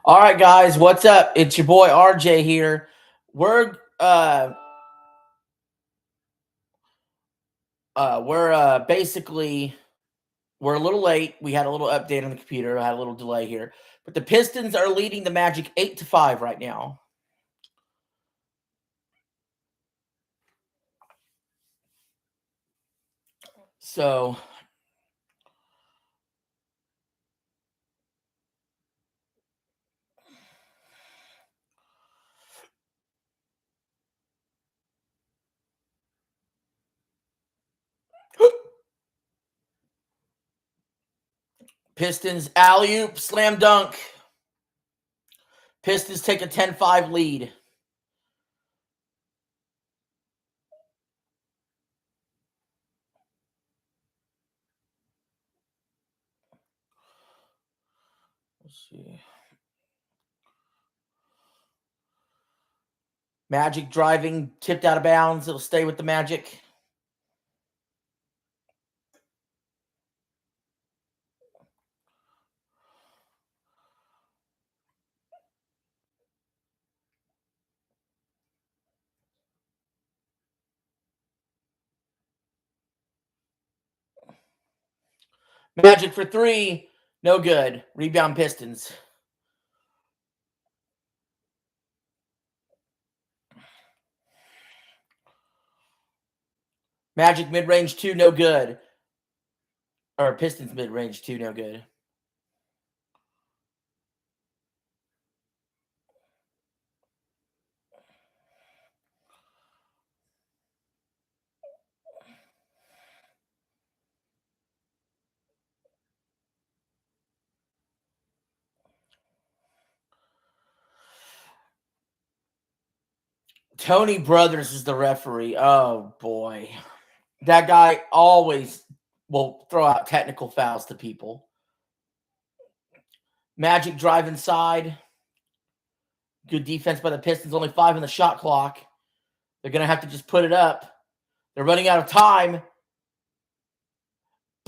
All right, guys, what's up? It's your boy RJ here. We're uh basically we're a little late. We had a little update on the computer. I had a little delay here. But the Pistons are leading the Magic 8-5 right now. So Pistons alley-oop, slam dunk. Pistons take a 10-5 lead. Let's see. Magic driving, tipped out of bounds. It'll stay with the Magic. Magic for three, no good. Rebound Pistons. Magic mid-range two, no good. Or Pistons mid-range two, no good. Tony Brothers is the referee. Oh boy. That guy always will throw out technical fouls to people. Magic drive inside. Good defense by the Pistons. Only 5 in the shot clock. They're going to have to just put it up. They're running out of time.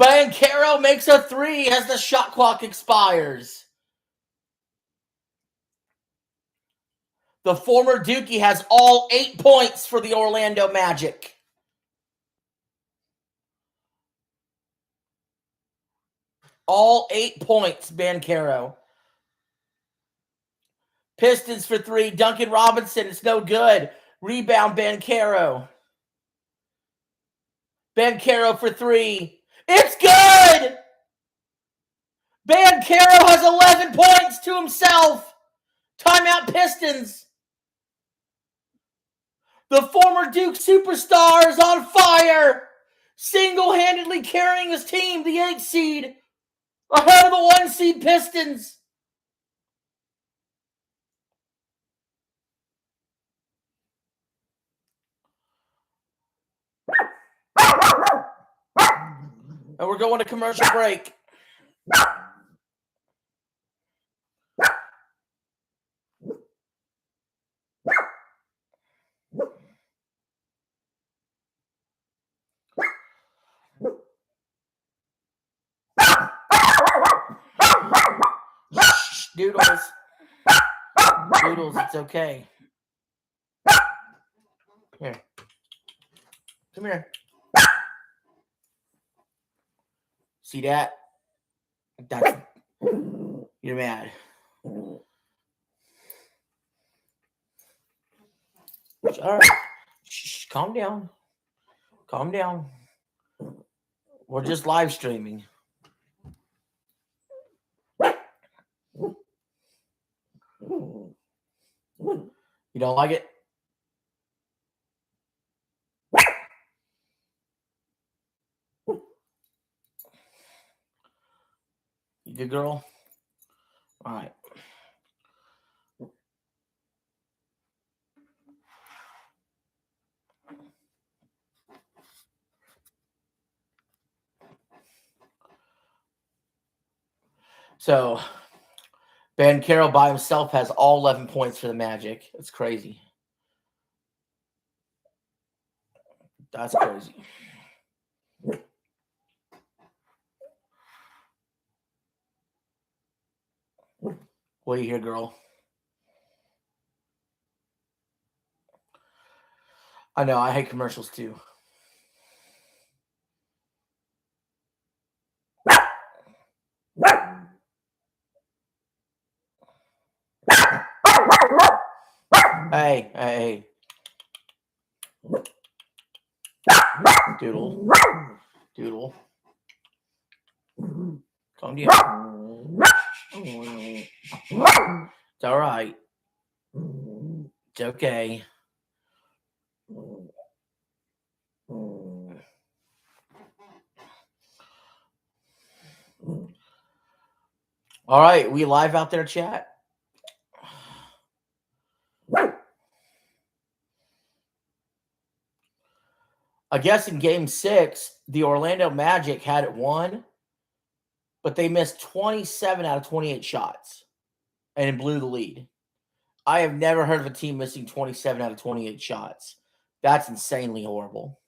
Banchero makes a three as the shot clock expires. The former Dookie has all 8 points for the Orlando Magic. All 8 points, Banchero. Pistons for three. Duncan Robinson, it's no good. Rebound, Banchero. Banchero for three. It's good! Banchero has 11 points to himself. Timeout Pistons. The former Duke superstar is on fire. Single-handedly carrying his team, the 8th seed, ahead of the 1 seed Pistons. And we're going to commercial break. Doodles. Doodles, it's okay. Here. Come here. See that? That's you're mad. All right. Shh, calm down. Calm down. We're just live streaming. You don't like it? You good girl? All right. So, Banchero by himself has all 11 points for the Magic. That's crazy. That's crazy. What do you hear, girl? I know, I hate commercials too. Hey. Doodle. Calm down. It's all right. It's okay. All right, we live out there, chat? I guess in game 6, the Orlando Magic had it won, but they missed 27 out of 28 shots and blew the lead. I have never heard of a team missing 27 out of 28 shots. That's insanely horrible.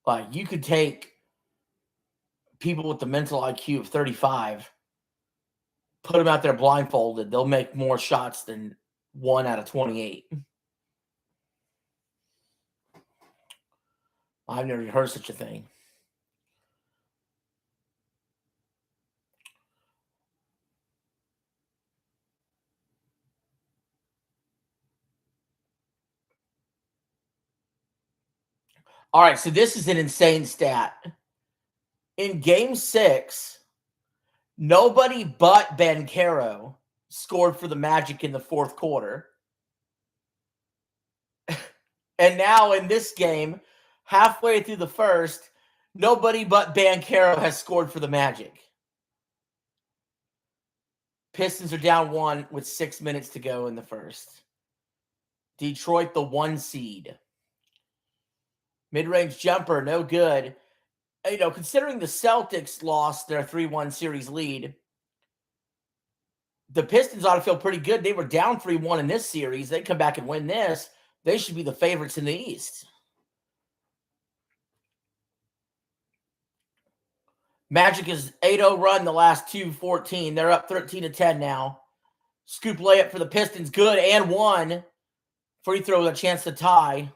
Like, you could take people with the mental IQ of 35, put them out there blindfolded, they'll make more shots than 1 out of 28. I've never heard such a thing. All right, so this is an insane stat. In game 6, nobody but Banchero scored for the Magic in the fourth quarter. And now in this game, halfway through the first, nobody but Banchero has scored for the Magic. Pistons are down 1 with 6 minutes to go in the first. Detroit, the 1 seed. Mid-range jumper, no good. You know, considering the Celtics lost their 3-1 series lead, the Pistons ought to feel pretty good. They were down 3-1 in this series. They come back and win this. They should be the favorites in the East. Magic is 8-0 run the last 2-14. They're up 13-10 now. Scoop layup for the Pistons, good, and 1. Free throw with a chance to tie.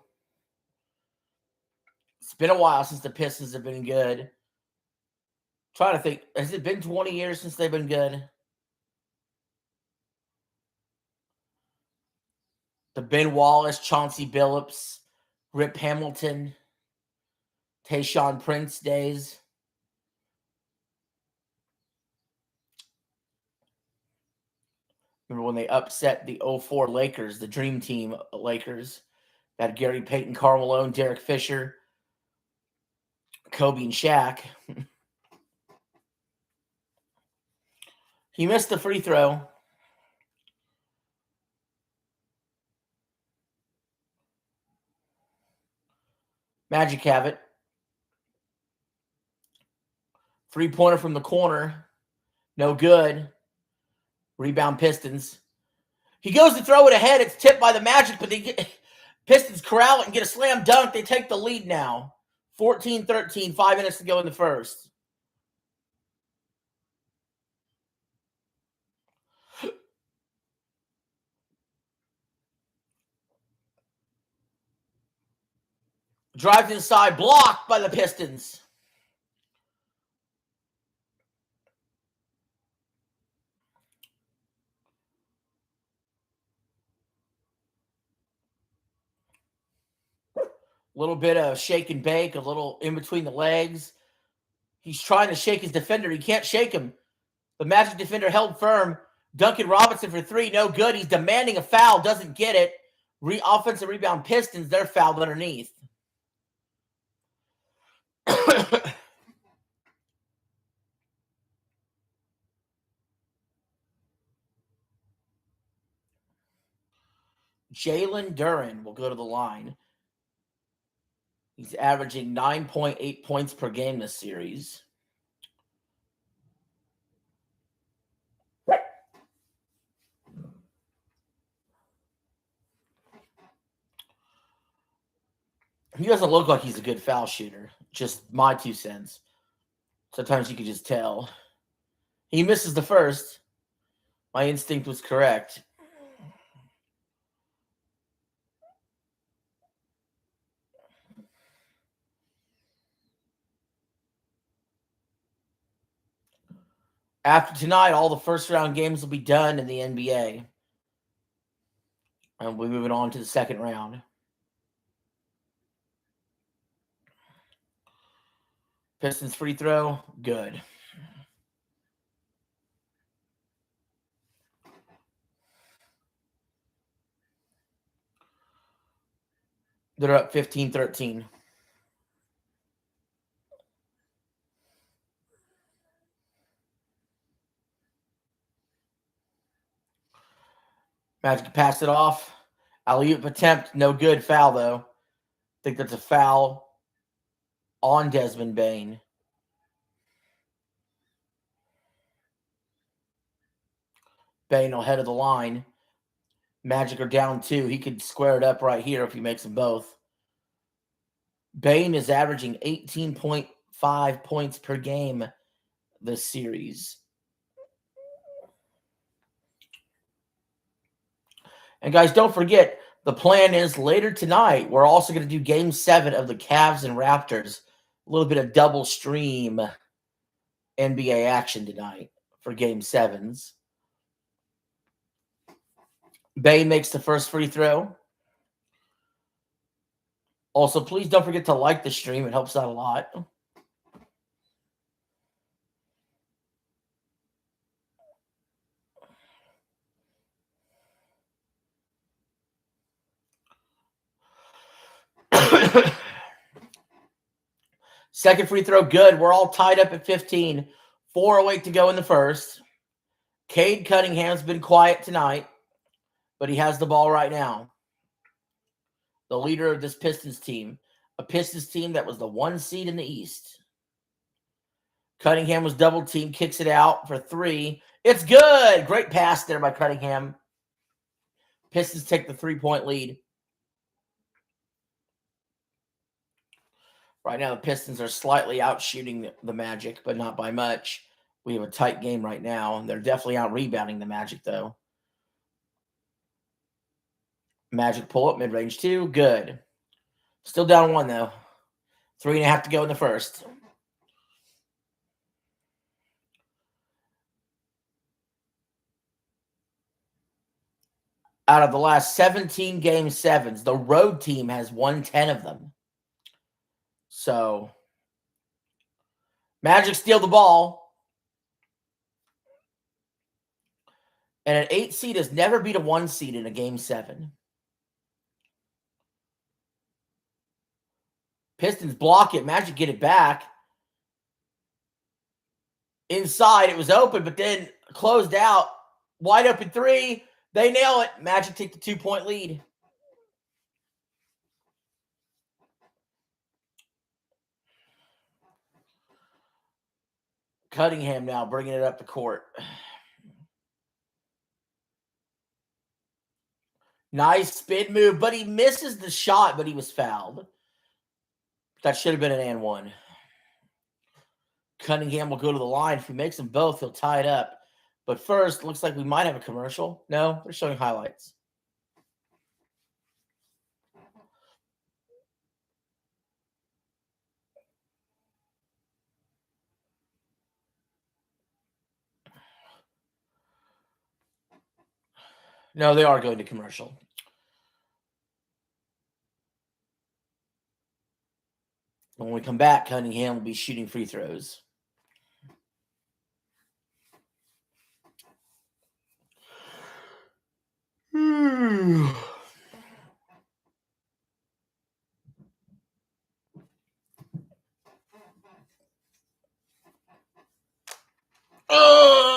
It's been a while since the Pistons have been good. Trying to think, has it been 20 years since they've been good? The Ben Wallace, Chauncey Billups, Rip Hamilton, Tayshaun Prince days. Remember when they upset the 04 Lakers, the Dream Team Lakers? Had Gary Payton, Karl Malone, Derek Fisher, Kobe, and Shaq. He missed the free throw. Magic have it. Three-pointer from the corner. No good. Rebound Pistons. He goes to throw it ahead. It's tipped by the Magic, but Pistons corral it and get a slam dunk. They take the lead now. 14-13, 5 minutes to go in the first. Drives inside, blocked by the Pistons. A little bit of shake and bake, a little in between the legs. He's trying to shake his defender. He can't shake him. The Magic defender held firm. Duncan Robinson for 3, no good. He's demanding a foul, doesn't get it. Offensive rebound Pistons, they're fouled underneath. Jalen Duren will go to the line. He's averaging 9.8 points per game this series. He doesn't look like he's a good foul shooter. Just my 2 cents. Sometimes you can just tell. He misses the first. My instinct was correct. After tonight, all the first round games will be done in the NBA. And we're moving on to the second round. Pistons free throw, good. They're up 15-13. Magic pass it off. Alley-oop attempt, no good. Foul, though. I think that's a foul on Desmond Bane. Bane will head of the line. Magic are down 2. He could square it up right here if he makes them both. Bane is averaging 18.5 points per game this series. And guys, don't forget, the plan is later tonight, we're also going to do Game 7 of the Cavs and Raptors. A little bit of double stream NBA action tonight for Game 7s. Bane makes the first free throw. Also, please don't forget to like the stream. It helps out a lot. Second free throw, good. We're all tied up at 15. 4:08 to go in the first. Cade Cunningham's been quiet tonight, but he has the ball right now. The leader of this Pistons team. A Pistons team that was the 1 seed in the East. Cunningham was double teamed, kicks it out for 3. It's good. Great pass there by Cunningham. Pistons take the 3-point lead. Right now, the Pistons are slightly outshooting the Magic, but not by much. We have a tight game right now. They're definitely out-rebounding the Magic, though. Magic pull up, mid-range 2. Good. Still down 1, though. 3.5 to go in the first. Out of the last 17 Game 7s, the road team has won 10 of them. So, Magic steal the ball. And an 8 seed has never beat a 1 seed in a Game 7. Pistons block it. Magic get it back. Inside, it was open, but then closed out. Wide open 3. They nail it. Magic take the 2-point lead. Cunningham now bringing it up the court. Nice spin move, but he misses the shot, but he was fouled. That should have been an and 1. Cunningham will go to the line. If he makes them both, he'll tie it up. But first, looks like we might have a commercial. No, they're showing highlights. No, they are going to commercial. When we come back, Cunningham will be shooting free throws. Oh!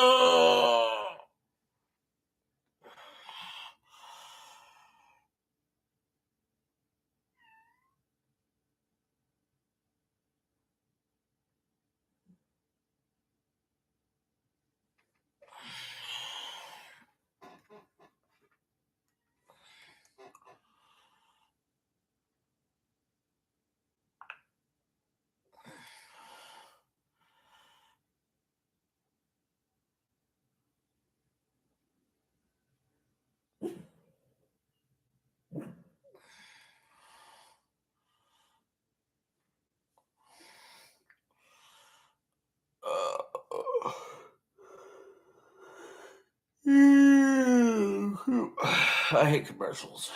I hate commercials.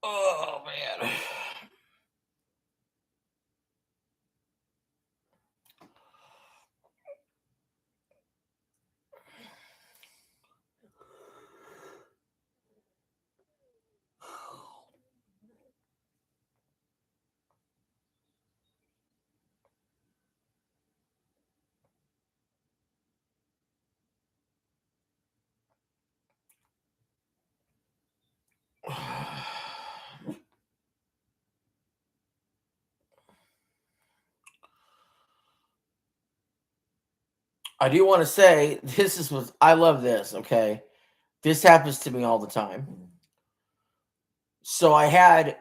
Oh, man. I do want to say this is what I love this, okay? This happens to me all the time. So I had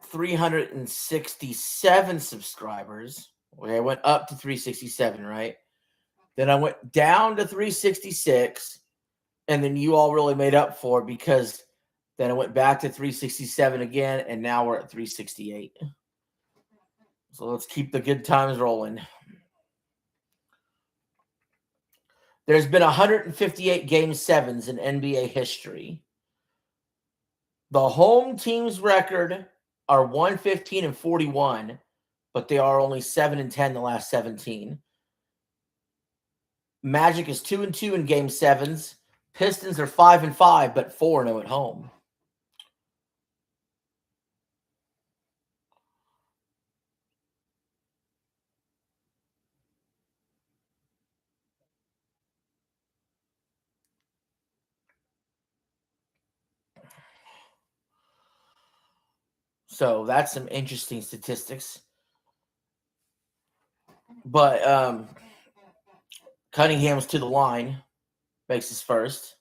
367 subscribers. Okay, I went up to 367, right? Then I went down to 366, and then you all really made up for it because then I went back to 367 again, and now we're at 368. So let's keep the good times rolling. There's been 158 game sevens in NBA history. The home team's record are 115 and 41, but they are only 7-10 the last 17. Magic is 2-2 in game sevens. Pistons are 5-5, but 4-0 at home. So that's some interesting statistics. But Cunningham's to the line, makes his first.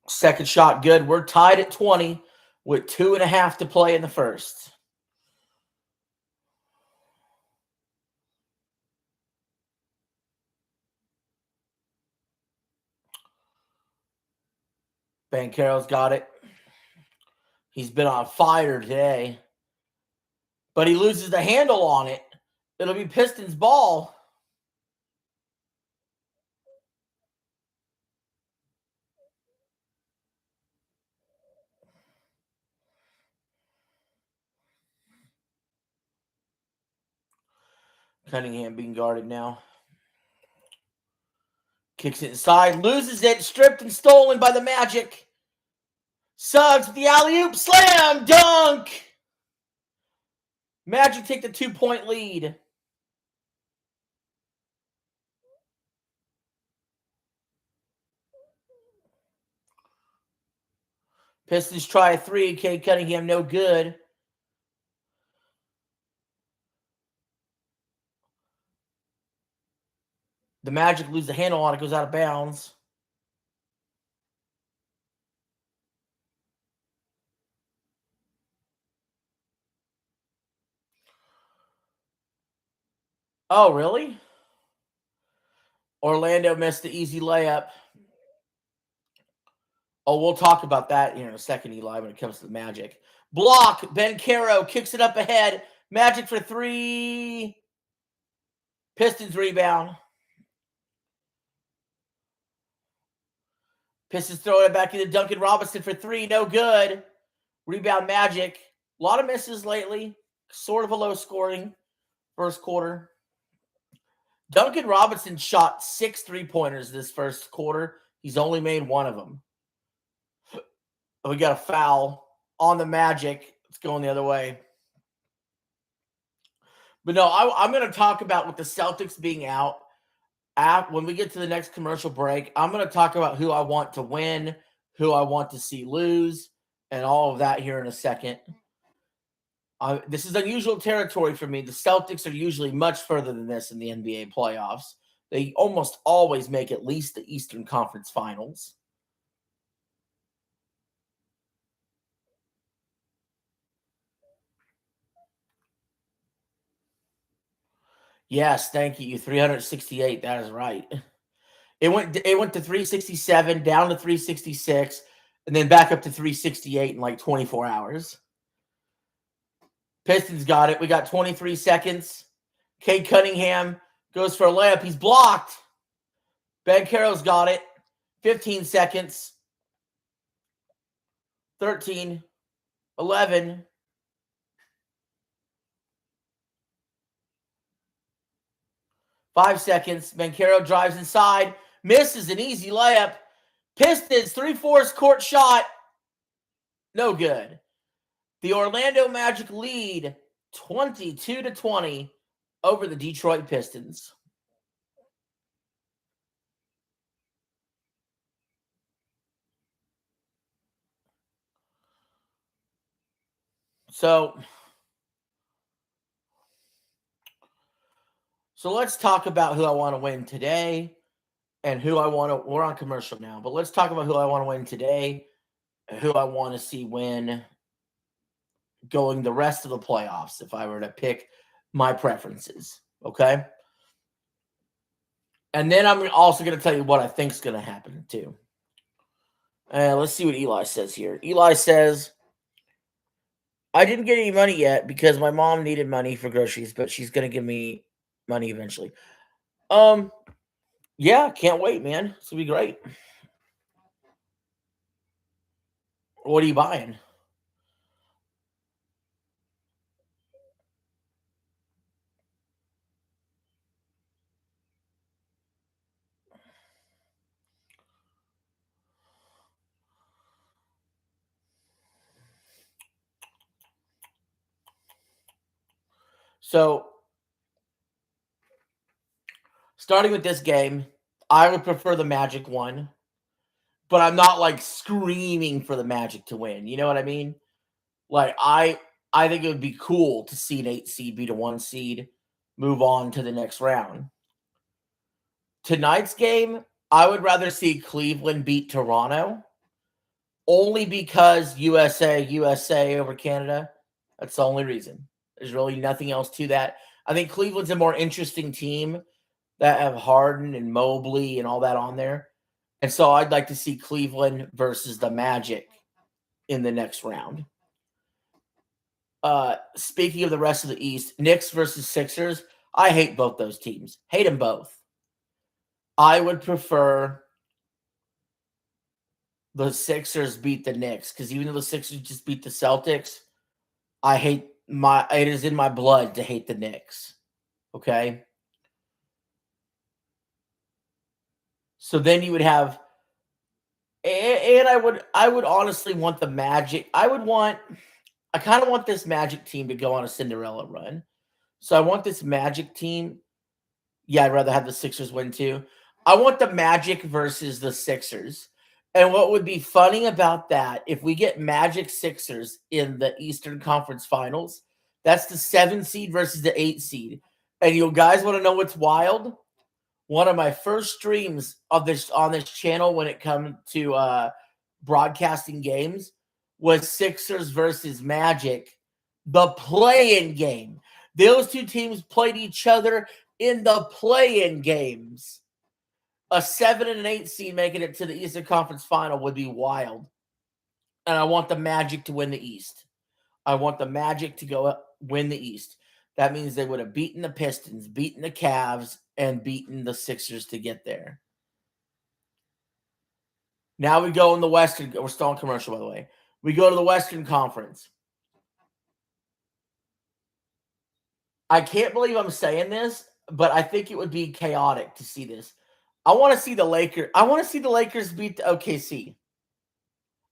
Second shot good. We're tied at 20 with 2.5 to play in the first. Banchero's got it. He's been on fire today. But he loses the handle on it. It'll be Pistons ball. Cunningham being guarded now. Kicks it inside, loses it, stripped and stolen by the Magic. Suggs with the alley-oop, slam, dunk. Magic take the 2-point lead. Pistons try a three. Cade Cunningham, no good. The Magic lose the handle on it, goes out of bounds. Oh, really? Orlando missed the easy layup. Oh, we'll talk about that in a second, Eli, when it comes to the Magic. Block. Banchero kicks it up ahead. Magic for three. Pistons rebound. Pistons throwing it back into Duncan Robinson for three. No good. Rebound Magic. A lot of misses lately. Sort of a low scoring first quarter. Duncan Robinson shot 6 3-pointers this first quarter. He's only made one of them. We got a foul on the Magic. It's going the other way. But no, I'm going to talk about with the Celtics being out. when we get to the next commercial break, I'm going to talk about who I want to win, who I want to see lose, and all of that here in a second. This is unusual territory for me. The Celtics are usually much further than this in the NBA playoffs. They almost always make at least the Eastern Conference Finals. Yes, thank you. 368. That is right. It went to 367, down to 366, and then back up to 368 in like 24 hours. Pistons got it. We got 23 seconds. Cade Cunningham goes for a layup. He's blocked. Ben Carroll's got it. 15 seconds. 13, 11. Five seconds. Banchero drives inside. Misses an easy layup. Pistons, 3/4 court shot. No good. The Orlando Magic lead 22-20 over the Detroit Pistons. So let's talk about who I want to win today and who I want to. We're on commercial now, but let's talk about who I want to win today and who I want to see win going the rest of the playoffs if I were to pick my preferences. Okay. And then I'm also going to tell you what I think is going to happen too. Let's see what Eli says here. Eli says, I didn't get any money yet because my mom needed money for groceries, but she's going to give me money eventually. Yeah, can't wait, man. It's going to be great. What are you buying? So, starting with this game, I would prefer the Magic one, but I'm not like screaming for the Magic to win. You know what I mean? Like I think it would be cool to see an 8 seed beat a 1 seed, move on to the next round. Tonight's game, I would rather see Cleveland beat Toronto only because USA over Canada. That's the only reason. There's really nothing else to that. I think Cleveland's a more interesting team that have Harden and Mobley and all that on there. And so I'd like to see Cleveland versus the Magic in the next round. Speaking of the rest of the East, Knicks versus Sixers, I hate both those teams. Hate them both. I would prefer the Sixers beat the Knicks because even though the Sixers just beat the Celtics, it is in my blood to hate the Knicks. Okay. So then you would have, and I would honestly want the Magic. I kind of want this Magic team to go on a Cinderella run. So I want this Magic team. Yeah, I'd rather have the Sixers win too. I want the Magic versus the Sixers. And what would be funny about that, if we get Magic Sixers in the Eastern Conference Finals, that's the 7 seed versus the 8 seed. And you guys want to know what's wild? One of my first streams of this on this channel when it comes to broadcasting games was Sixers versus Magic, the play-in game. Those two teams played each other in the play-in games. A 7 and an 8 seed making it to the Eastern Conference Final would be wild. And I want the Magic to win the East. I want the Magic to go win the East. That means they would have beaten the Pistons, beaten the Cavs, and beaten the Sixers to get there. Now we go in the Western. We're still on commercial, by the way. We go to the Western Conference. I can't believe I'm saying this, but I think it would be chaotic to see this. I want to see the Lakers. I want to see the Lakers beat the OKC.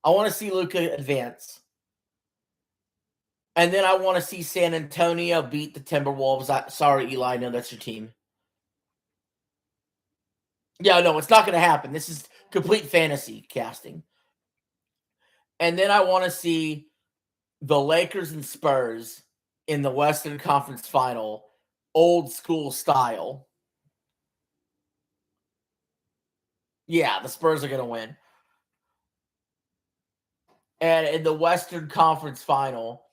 I want to see Luka advance. And then I want to see San Antonio beat the Timberwolves. Sorry, Eli, I know that's your team. Yeah, no, it's not going to happen. This is complete fantasy casting. And then I want to see the Lakers and Spurs in the Western Conference Final, old school style. Yeah, the Spurs are going to win. And in the Western Conference Final,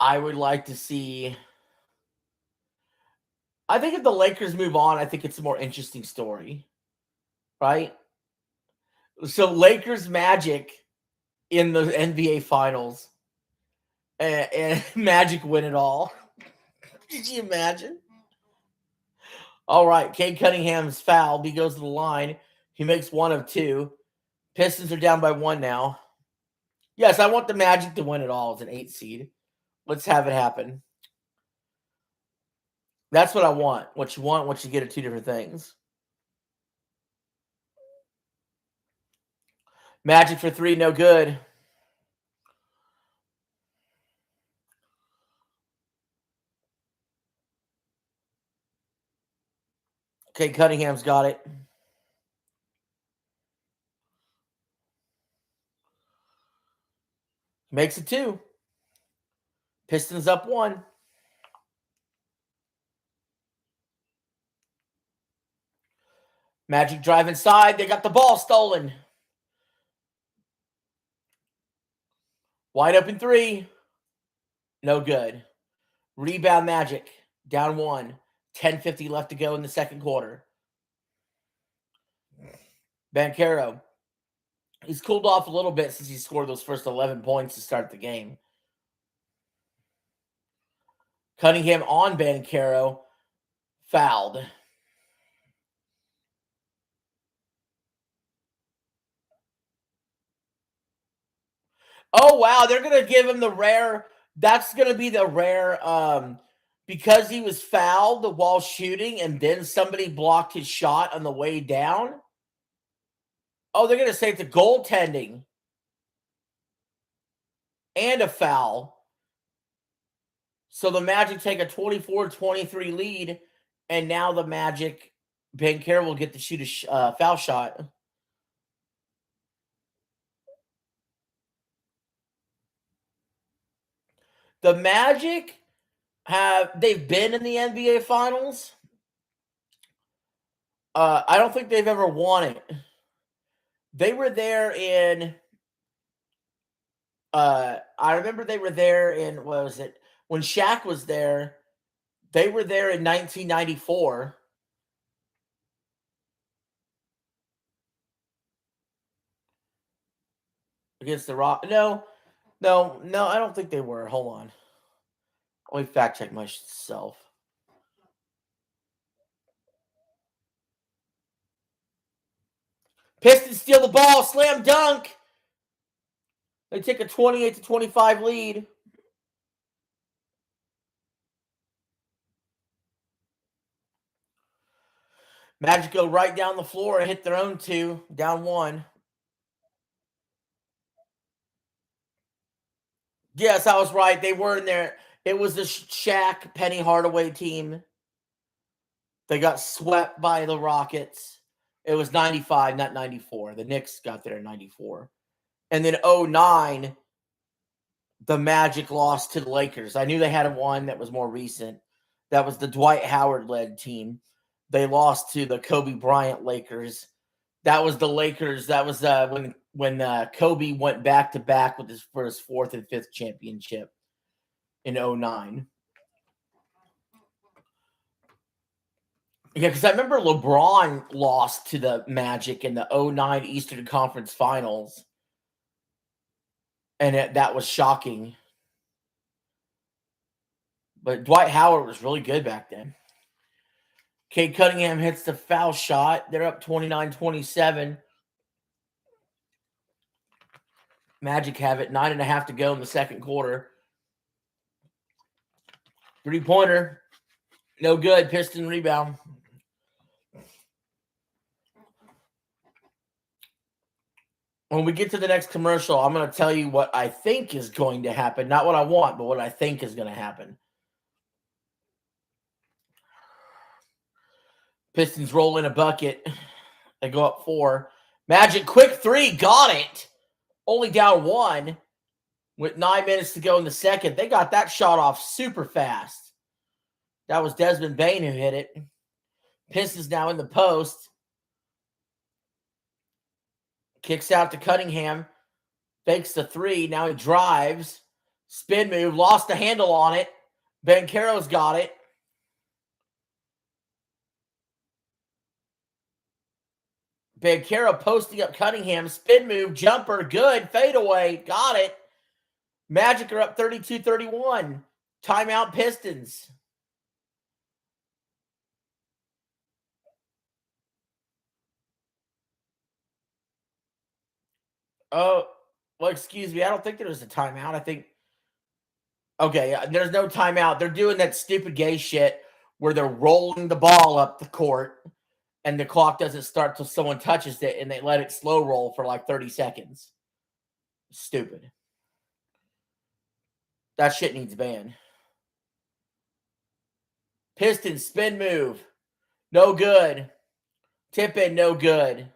I would like to see. I think if the Lakers move on, I think it's a more interesting story, right? So Lakers Magic in the NBA Finals, and Magic win it all. Did you imagine? All right, Cade Cunningham's fouled. He goes to the line. He makes one of two. Pistons are down by one now. Yes, I want the Magic to win it all as an 8 seed. Let's have it happen. That's what I want. What you get are two different things. Magic for three, no good. Okay, Cunningham's got it. Makes it two. Pistons up one. Magic drive inside. They got the ball stolen. Wide open three. No good. Rebound Magic. Down one. 10:50 left to go in the second quarter. Banchero. He's cooled off a little bit since he scored those first 11 points to start the game. Cunningham on Banchero. Fouled. Oh, wow. They're going to give him the rare. That's going to be the rare. Because he was fouled while shooting and then somebody blocked his shot on the way down. Oh, they're going to say it's a goaltending and a foul. So the Magic take a 24-23 lead, and now the Magic, Banchero will get to shoot a foul shot. The Magic they've been in the NBA Finals. I don't think they've ever won it. They were there in. I remember they were there in, what was it? When Shaq was there, they were there in 1994. Against the Rock. No, I don't think they were. Hold on. Let me fact check myself. Pistons steal the ball. Slam dunk. They take a 28-25 lead. Magic go right down the floor and hit their own two. Down one. Yes, I was right. They were in there. It was the Shaq Penny Hardaway team. They got swept by the Rockets. It was 95, not 94. The Knicks got there in 94. And then 09, the Magic lost to the Lakers. I knew they had one that was more recent. That was the Dwight Howard-led team. They lost to the Kobe Bryant Lakers. That was the Lakers. That was when Kobe went back-to-back with for his fourth and fifth championship in 09. Yeah, because I remember LeBron lost to the Magic in the 09 Eastern Conference Finals. And that was shocking. But Dwight Howard was really good back then. Cade Cunningham hits the foul shot. They're up 29-27. Magic have it. 9.5 to go in the second quarter. Three-pointer. No good. Piston rebound. When we get to the next commercial, I'm going to tell you what I think is going to happen. Not what I want, but what I think is going to happen. Pistons roll in a bucket. They go up 4. Magic, quick 3. Got it. Only down 1 with 9 minutes to go in the second. They got that shot off super fast. That was Desmond Bane who hit it. Pistons now in the post. Kicks out to Cunningham. Fakes the 3. Now he drives. Spin move. Lost the handle on it. Banchero's got it. Banchero posting up Cunningham. Spin move. Jumper. Good. Fadeaway. Got it. Magic are up 32-31. Timeout Pistons. Oh, well, excuse me. I don't think there was a timeout. I think. Okay, there's no timeout. They're doing that stupid gay shit where they're rolling the ball up the court and the clock doesn't start till someone touches it and they let it slow roll for like 30 seconds. Stupid. That shit needs banned. Pistons spin move. No good. Tip in, no good.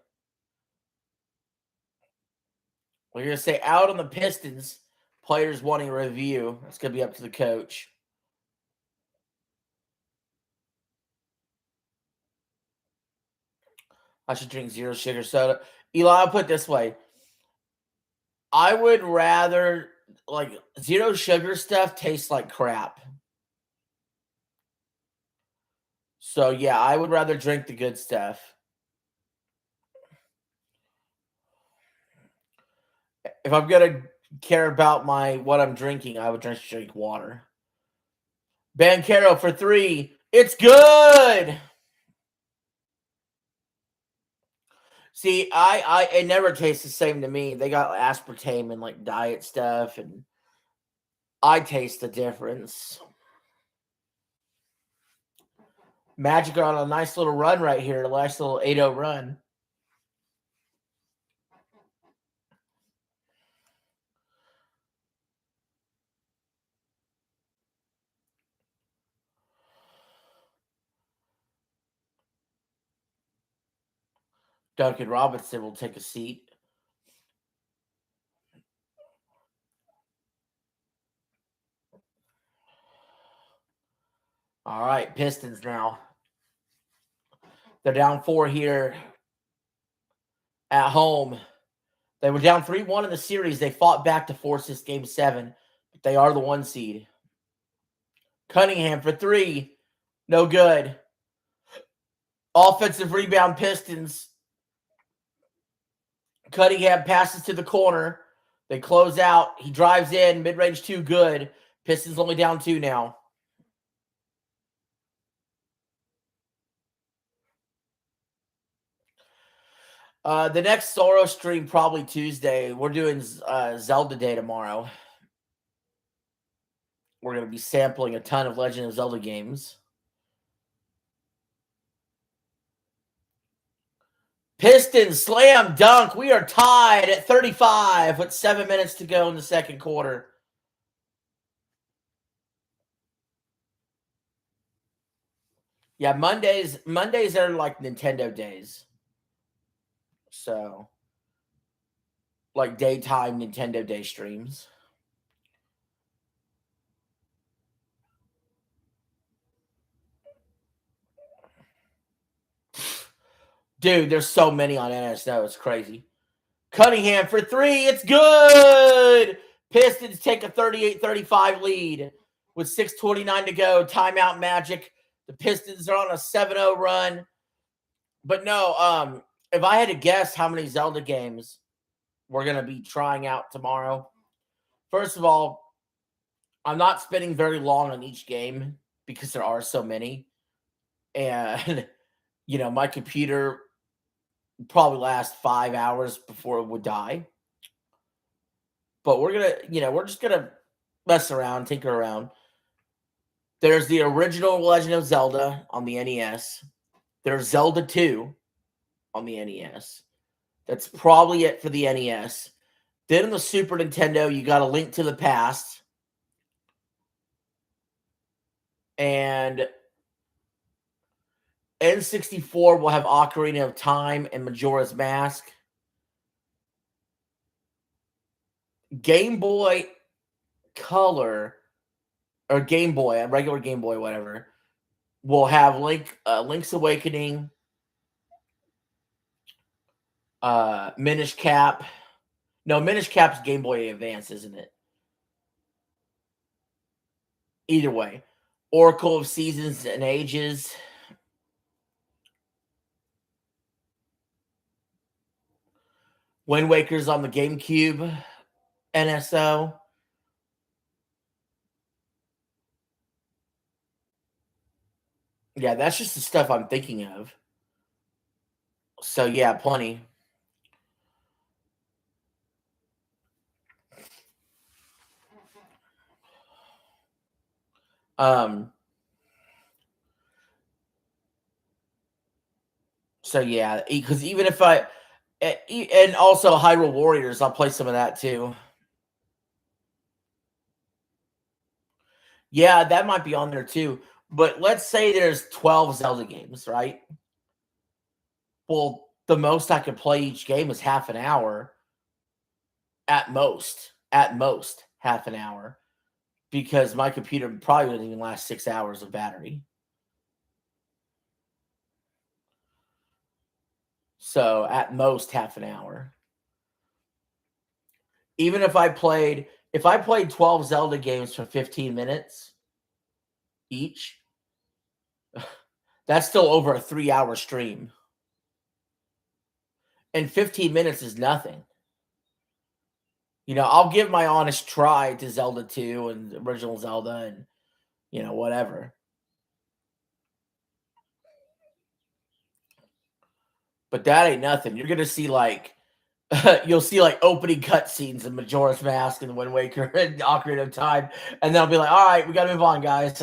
We're going to say out on the Pistons. Players wanting a review. That's going to be up to the coach. I should drink zero sugar soda. Eli, I'll put it this way. I would rather, like, zero sugar stuff tastes like crap. So, yeah, I would rather drink the good stuff. If I'm going to care about what I'm drinking, I would drink water. Banchero for 3. It's good. See, it never tastes the same to me. They got aspartame and like diet stuff, and I taste the difference. Magic are on a nice little run right here, a nice little 8-0 run. Duncan Robinson will take a seat. All right, Pistons now. They're down 4 here at home. They were down 3-1 in the series. They fought back to force this game 7, but they are the 1 seed. Cunningham for 3. No good. Offensive rebound Pistons. Cunningham passes to the corner. They close out. He drives in. Mid-range 2, good. Pistons only down 2 now. The next Soros stream probably Tuesday. We're doing Zelda Day tomorrow. We're going to be sampling a ton of Legend of Zelda games. Pistons slam dunk. We are tied at 35 with 7 minutes to go in the second quarter. Yeah, Mondays are like Nintendo days. So, like daytime Nintendo Day streams. Dude, there's so many on NSO. It's crazy. Cunningham for 3. It's good. Pistons take a 38-35 lead with 6:29 to go. Timeout Magic. The Pistons are on a 7-0 run. But no, if I had to guess how many Zelda games we're going to be trying out tomorrow, first of all, I'm not spending very long on each game because there are so many. And, my computer probably last 5 hours before it would die. But we're just gonna mess around, tinker around. There's the original Legend of Zelda on the NES. There's Zelda 2 on the NES. That's probably it for the NES. Then on the Super Nintendo, you got a Link to the Past. And N64 will have Ocarina of Time and Majora's Mask. Game Boy Color or Game Boy, a regular Game Boy, whatever, will have Link's Awakening, Minish Cap. No, Minish Cap's Game Boy Advance, isn't it? Either way, Oracle of Seasons and Ages. Wind Waker's on the GameCube, NSO. Yeah, that's just the stuff I'm thinking of. So yeah, plenty. So yeah, because even if and also Hyrule Warriors, I'll play some of that too. Yeah, that might be on there too. But let's say there's 12 Zelda games, right? Well, the most I could play each game is half an hour at most. At most, half an hour. Because my computer probably wouldn't even last 6 hours of battery. So at most half an hour. Even if I played 12 Zelda games for 15 minutes each, that's still over a 3-hour stream. And 15 minutes is nothing. You know, I'll give my honest try to Zelda 2 and original Zelda and, you know, whatever. But that ain't nothing. You're going to see like, you'll see like opening cutscenes of Majora's Mask and Wind Waker and Ocarina of Time. And they'll be like, all right, we got to move on, guys.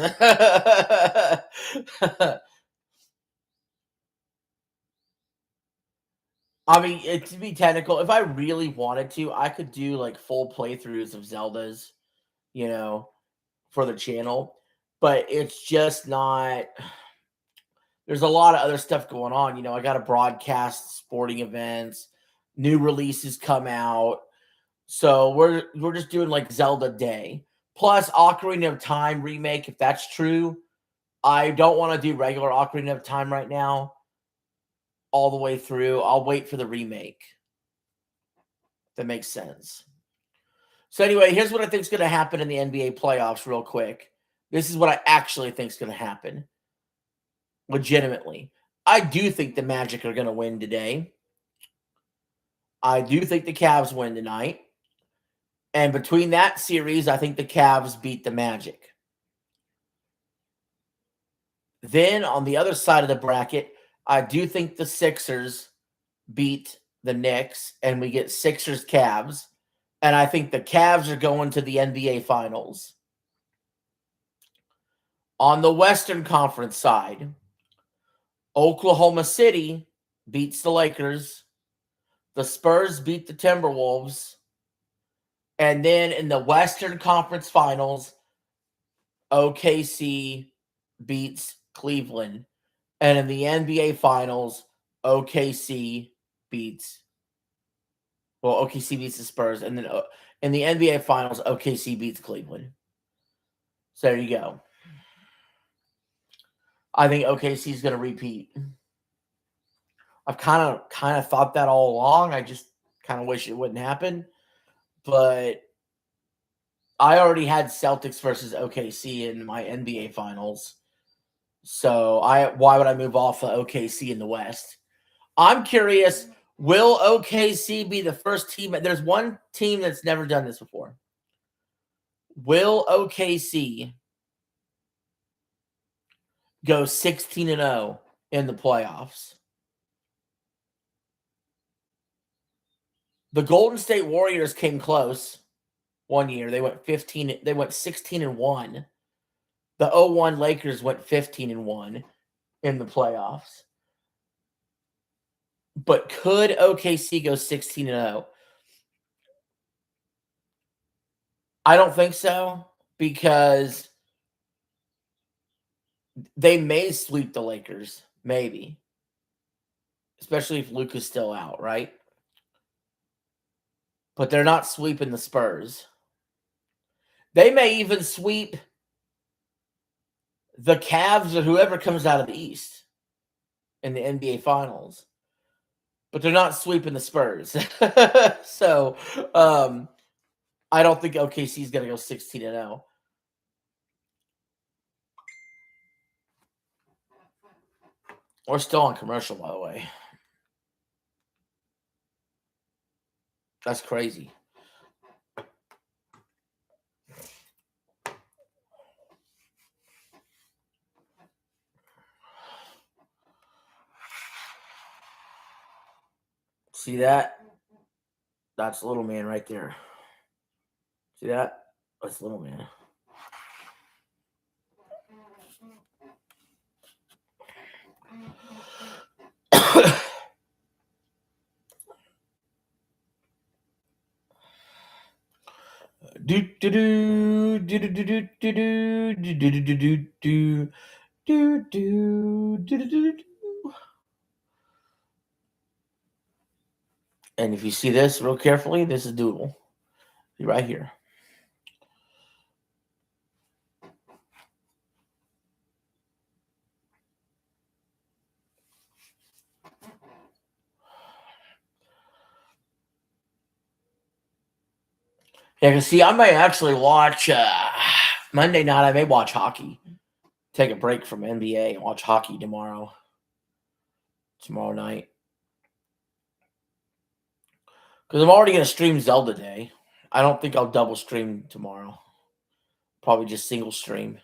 I mean, to be technical, if I really wanted to, I could do like full playthroughs of Zeldas, you know, for the channel. But it's just not. There's a lot of other stuff going on. You know, I got to broadcast sporting events, new releases come out. So we're just doing like Zelda Day. Plus Ocarina of Time remake, if that's true. I don't want to do regular Ocarina of Time right now all the way through. I'll wait for the remake. That makes sense. So anyway, here's what I think is going to happen in the NBA playoffs real quick. This is what I actually think is going to happen. Legitimately. I do think the Magic are going to win today. I do think the Cavs win tonight. And between that series, I think the Cavs beat the Magic. Then on the other side of the bracket, I do think the Sixers beat the Knicks and we get Sixers Cavs. And I think the Cavs are going to the NBA Finals. On the Western Conference side, Oklahoma City beats the Lakers. The Spurs beat the Timberwolves. And then in the Western Conference Finals, OKC beats Cleveland. And in the NBA Finals, OKC beats the Spurs. And then in the NBA Finals, OKC beats Cleveland. So there you go. I think OKC is going to repeat. I've kind of thought that all along. I just kind of wish it wouldn't happen. But I already had Celtics versus OKC in my NBA Finals. So why would I move off of OKC in the West? I'm curious, will OKC be the first team? There's one team that's never done this before. Will OKC go 16-0 in the playoffs? The Golden State Warriors came close one year. They went 16-1. The 01 Lakers went 15-1 in the playoffs. But could OKC go 16-0? I don't think so, because they may sweep the Lakers. Maybe. Especially if Luka's still out, right? But they're not sweeping the Spurs. They may even sweep the Cavs or whoever comes out of the East in the NBA Finals. But they're not sweeping the Spurs. So I don't think OKC is going to go 16-0. We're still on commercial, by the way. That's crazy. See that? That's little man right there. See that? That's little man. Do do do do do do do do do do do do do do do do do. And if you see this real carefully, this is Doodle. Right here. Yeah, because see, I may actually watch Monday night. I may watch hockey. Take a break from NBA and watch hockey tomorrow night. Because I'm already going to stream Zelda Day. I don't think I'll double stream tomorrow. Probably just single stream.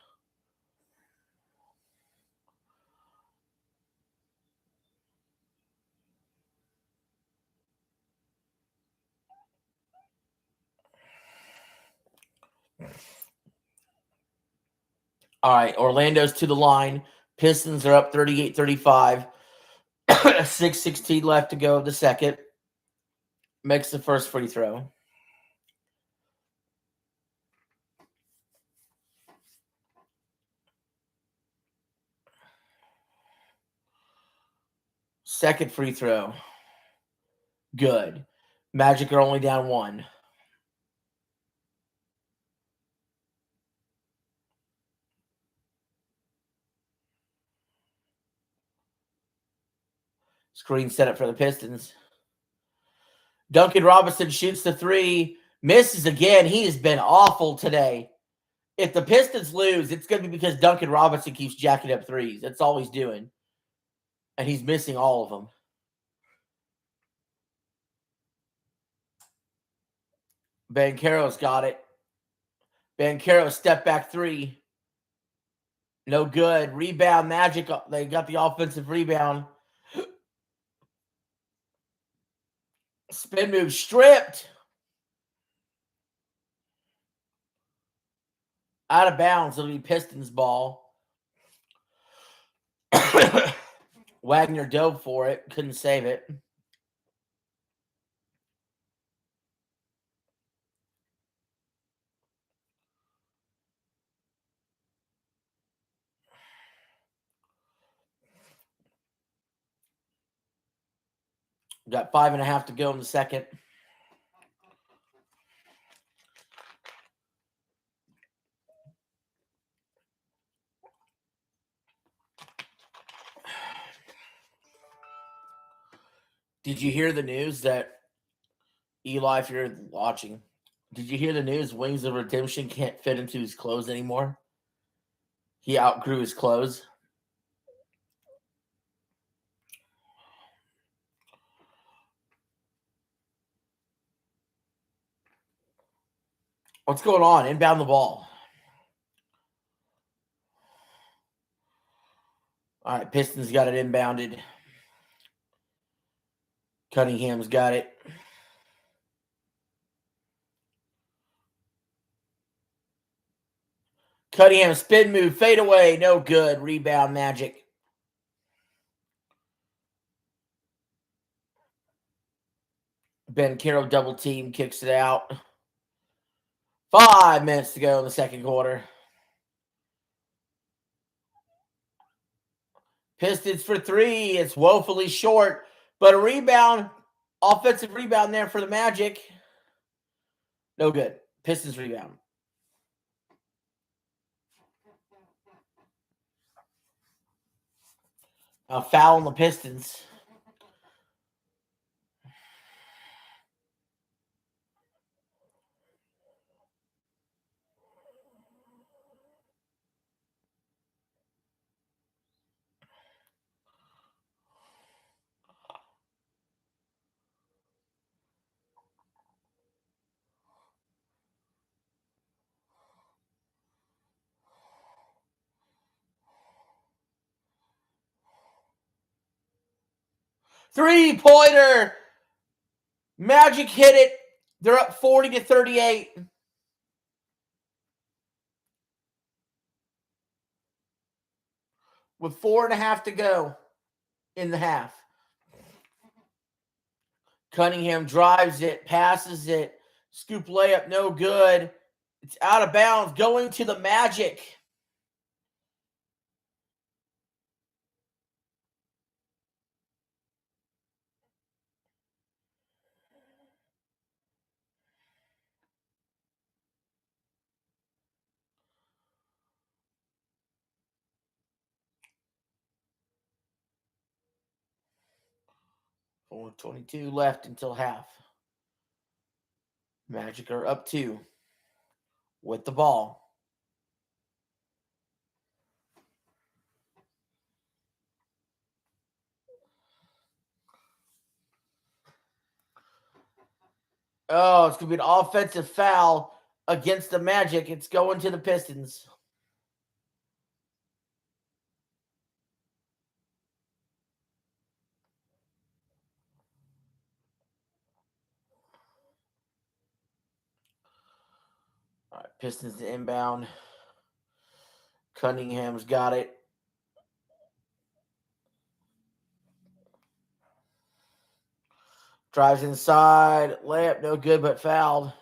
All right, Orlando's to the line. Pistons are up 38-35. 6:16 left to go of the second. Makes the first free throw. Second free throw. Good. Magic are only down one. Screen set up for the Pistons. Duncan Robinson shoots the three. Misses again. He has been awful today. If the Pistons lose, it's going to be because Duncan Robinson keeps jacking up threes. That's all he's doing. And he's missing all of them. Banchero's got it. Banchero step back three. No good. Rebound Magic. They got the offensive rebound. Spin move stripped. Out of bounds. It'll be Pistons ball. Wagner dove for it. Couldn't save it. Got 5.5 to go in the second. Did you hear the news that Eli, if you're watching, did you hear the news? Wings of Redemption can't fit into his clothes anymore. He outgrew his clothes. What's going on? Inbound the ball. All right, Pistons got it inbounded. Cunningham's got it. Cunningham spin move, fade away, no good. Rebound Magic. Banchero double team, kicks it out. 5 minutes to go in the second quarter. Pistons for 3. It's woefully short, but a rebound, offensive rebound there for the Magic. No good. Pistons rebound. A foul on the Pistons. Three-pointer. Magic hit it. They're up 40-38. With 4.5 to go in the half. Cunningham drives it, passes it. Scoop layup, no good. It's out of bounds, going to the Magic. Only 22 left until half. Magic are up 2 with the ball. Oh, it's going to be an offensive foul against the Magic. It's going to the Pistons. All right, Pistons to inbound. Cunningham's got it. Drives inside. Layup, no good, but fouled.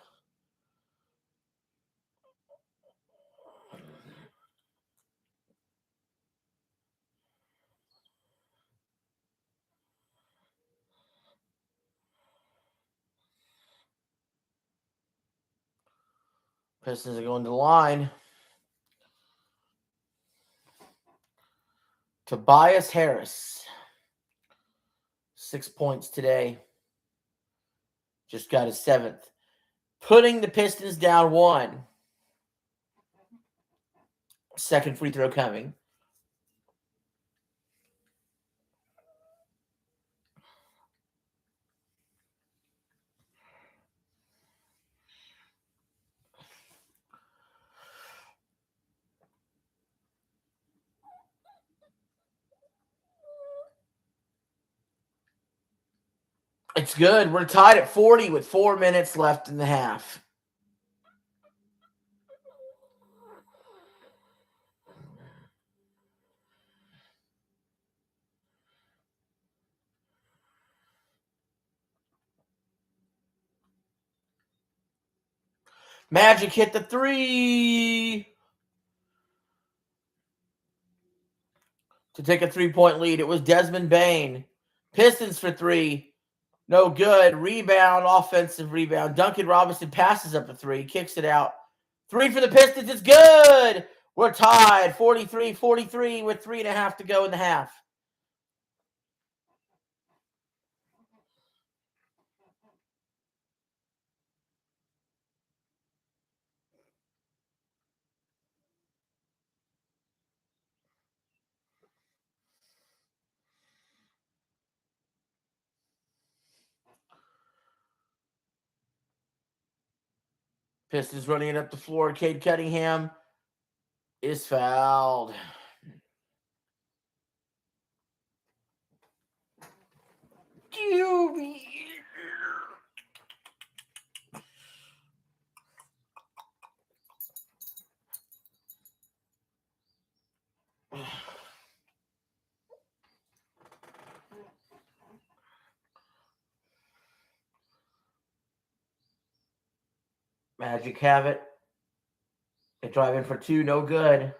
Pistons are going to the line. Tobias Harris. 6 points today. Just got his 7th. Putting the Pistons down 1. Second free throw coming. It's good. We're tied at 40 with 4 minutes left in the half. Magic hit the 3 to take a 3-point lead. It was Desmond Bane. Pistons for 3. No good. Rebound, offensive rebound. Duncan Robinson passes up a 3, kicks it out. 3 for the Pistons. It's good. We're tied 43-43 with 3.5 to go in the half. Pistons running it up the floor. Cade Cunningham is fouled. Magic have it. They drive in for 2, no good.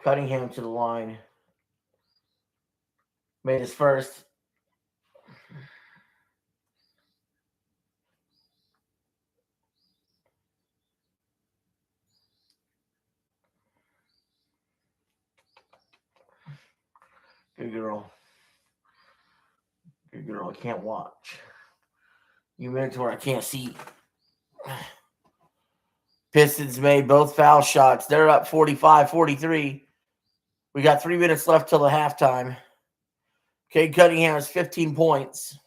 Cunningham to the line. Made his first. Good girl. Good girl. I can't watch. You made it to where I can't see. Pistons made both foul shots. They're up 45-43. We got 3 minutes left till the halftime. Cade Cunningham has 15 points.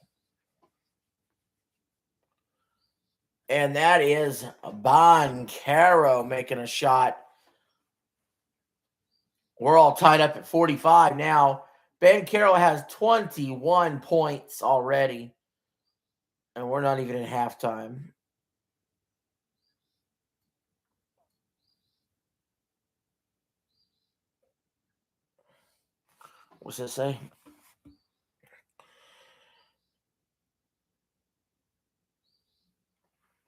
And that is Boncaro making a shot. We're all tied up at 45 now. Boncaro has 21 points already. And we're not even in halftime. What's this say?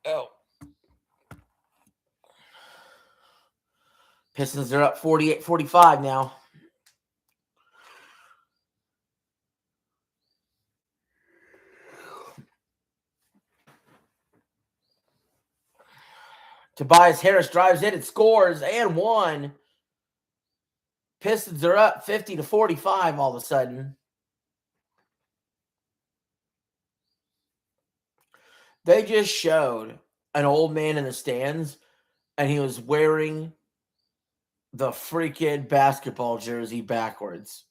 Oh. Pistons are up 48-45 now. Tobias Harris drives in and scores and one. Pistons are up 50-45 all of a sudden. They just showed an old man in the stands, and he was wearing the freaking basketball jersey backwards.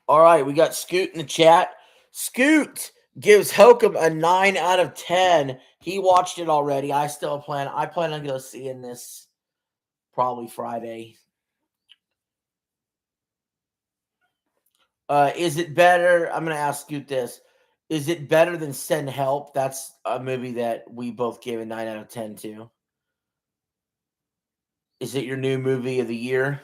All right, we got Scoot in the chat. Scoot gives Hokum a 9 out of 10. He watched it already. I plan on going to seeing this probably Friday. Is it better? I'm going to ask Scoot this. Is it better than Send Help? That's a movie that we both gave a 9 out of 10 to. Is it your new movie of the year?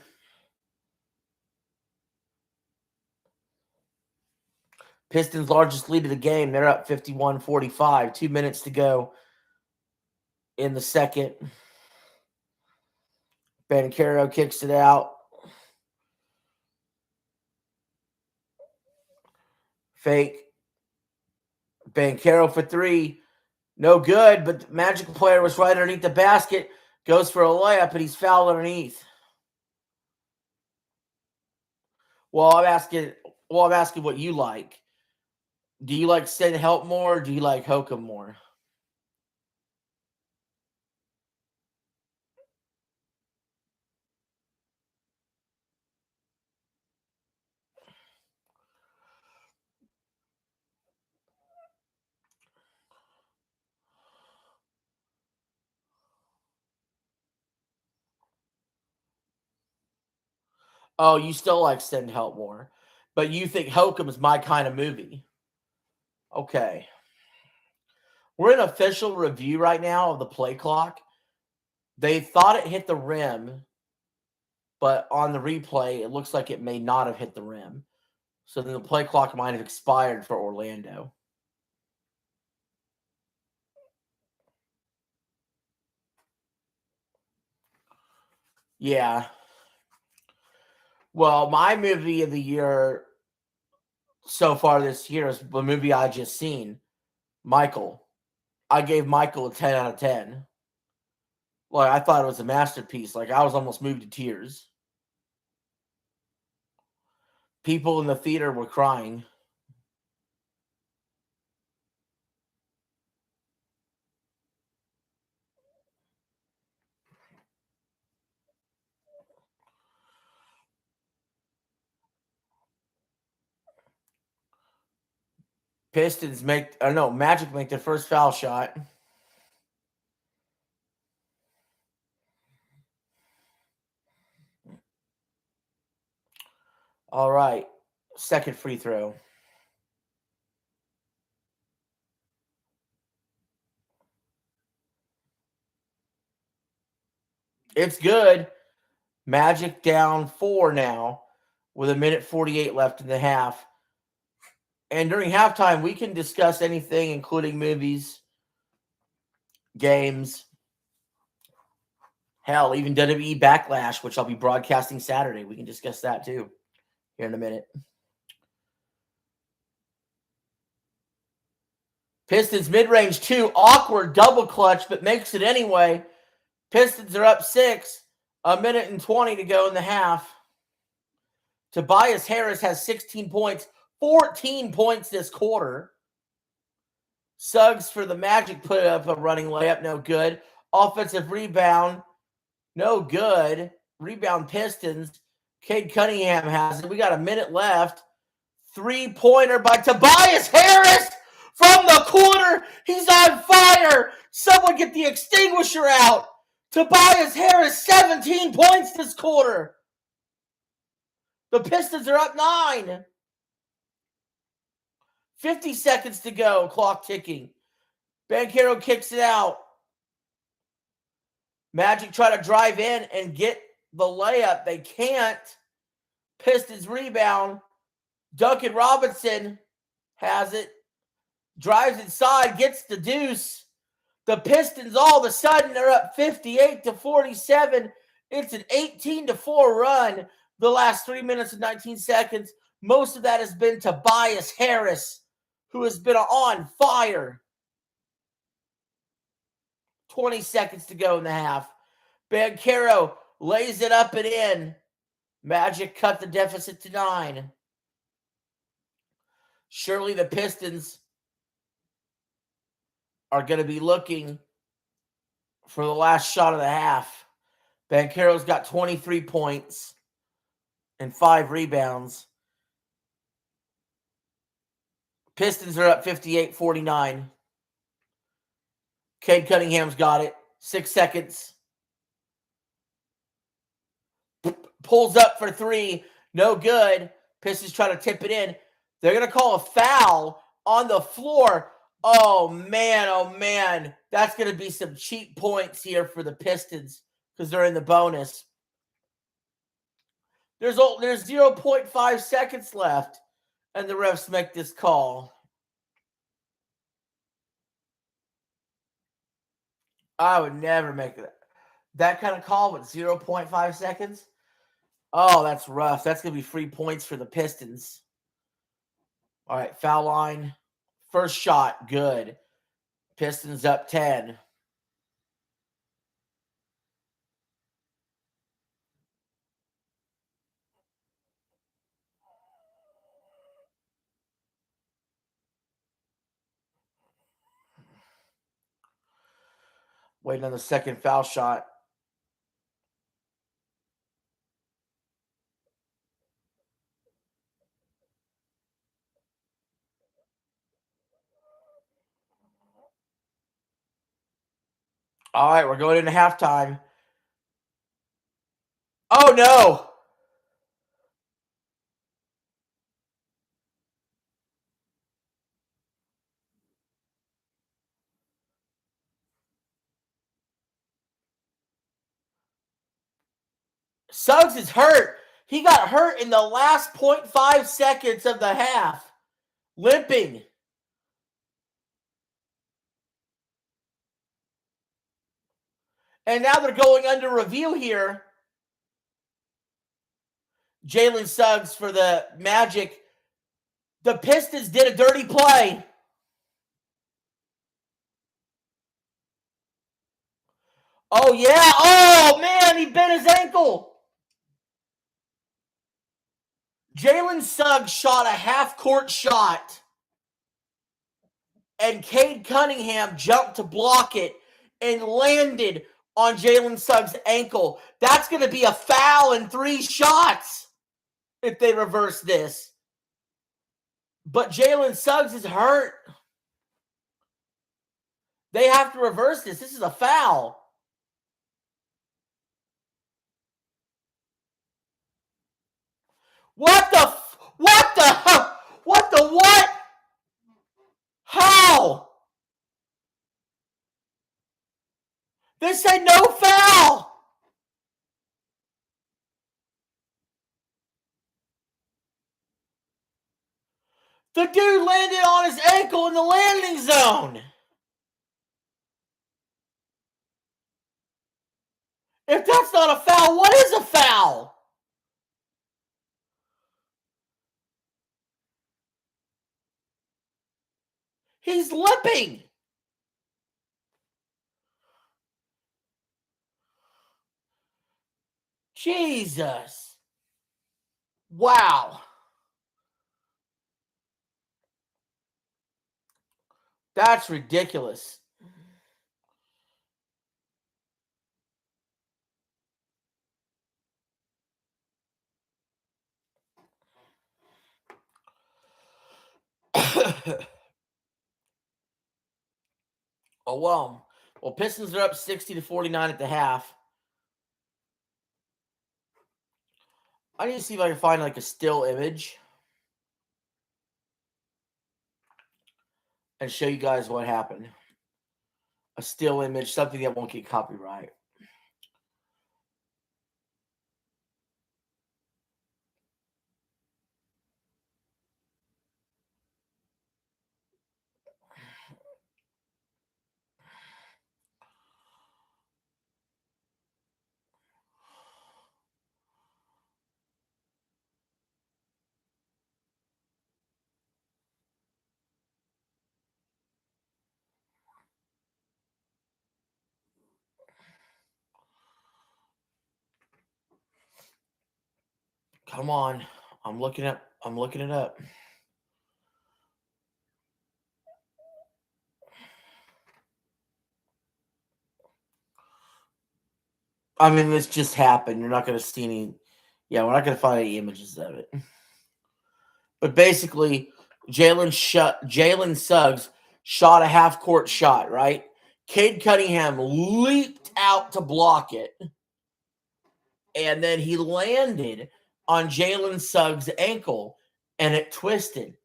Pistons' largest lead of the game. They're up 51-45. 2 minutes to go in the second. Boncaro kicks it out. Fake. Boncaro for three. No good, but the Magic player was right underneath the basket. Goes for a layup, and he's fouled underneath. Well, I'm asking what you like. Do you like Send Help more, or do you like Hokum more? Oh, you still like Send Help more, but you think Hokum is my kind of movie. Okay. We're in official review right now of the play clock. They thought it hit the rim, but on the replay, it looks like it may not have hit the rim. So then the play clock might have expired for Orlando. Yeah. Well, my movie of the year so far this year is the movie I just seen, Michael. I gave Michael a 10 out of 10. Like, I thought it was a masterpiece. Like, I was almost moved to tears. People in the theater were crying. Magic make their first foul shot. All right. Second free throw. It's good. Magic down 4 now with 1:48 left in the half. And during halftime, we can discuss anything, including movies. games. Hell, even WWE Backlash, which I'll be broadcasting Saturday. We can discuss that too here in a minute. Pistons mid-range 2, awkward double clutch, but makes it anyway. Pistons are up 6, 1:20 to go in the half. Tobias Harris has 16 points, 14 points this quarter. Suggs for the Magic put up a running layup, no good. Offensive rebound, no good. Rebound Pistons. Cade Cunningham has it. We got a minute left. Three-pointer by Tobias Harris from the corner. He's on fire. Someone get the extinguisher out. Tobias Harris, 17 points this quarter. The Pistons are up 9. 50 seconds to go. Clock ticking. Banchero kicks it out. Magic try to drive in and get the layup. They can't. Pistons rebound. Duncan Robinson has it. Drives inside. Gets the deuce. The Pistons all of a sudden are up 58-47. It's an 18-4 run the last 3 minutes and 19 seconds. Most of that has been Tobias Harris, who has been on fire. 20 seconds to go in the half. Banchero lays it up and in. Magic cut the deficit to 9. Surely the Pistons are going to be looking for the last shot of the half. Banchero's got 23 points and 5 rebounds. Pistons are up 58-49. Cade Cunningham's got it. 6 seconds. Pulls up for 3. No good. Pistons try to tip it in. They're going to call a foul on the floor. Oh, man. That's going to be some cheap points here for the Pistons because they're in the bonus. There's 0.5 seconds left, and the refs make this call. I would never make that kind of call with 0.5 seconds. Oh, that's rough. That's going to be free points for the Pistons. All right, foul line. First shot, good. Pistons up 10. Waiting on the second foul shot. All right, we're going into halftime. Oh, no. Suggs is hurt. He got hurt in the last 0.5 seconds of the half. Limping. And now they're going under review here. Jalen Suggs for the Magic. The Pistons did a dirty play. Oh, yeah. Oh, man, he bent his ankle. Jalen Suggs shot a half-court shot, and Cade Cunningham jumped to block it and landed on Jalen Suggs' ankle. That's going to be a foul and 3 shots if they reverse this. But Jalen Suggs is hurt. They have to reverse this. This is a foul. What the what? How? They said no foul. The dude landed on his ankle in the landing zone. If that's not a foul, what is a foul? He's limping. Jesus. Wow. That's ridiculous. Oh, well. Well, Pistons are up 60-49 at the half. I need to see if I can find like a still image and show you guys what happened. A still image, something that won't get copyright. Come on. I'm looking it up. I mean, this just happened. You're not going to see any. Yeah, we're not going to find any images of it. But basically, Jalen Suggs shot a half court shot, right? Cade Cunningham leaped out to block it, and then he landed on Jalen Suggs' ankle, and it twisted.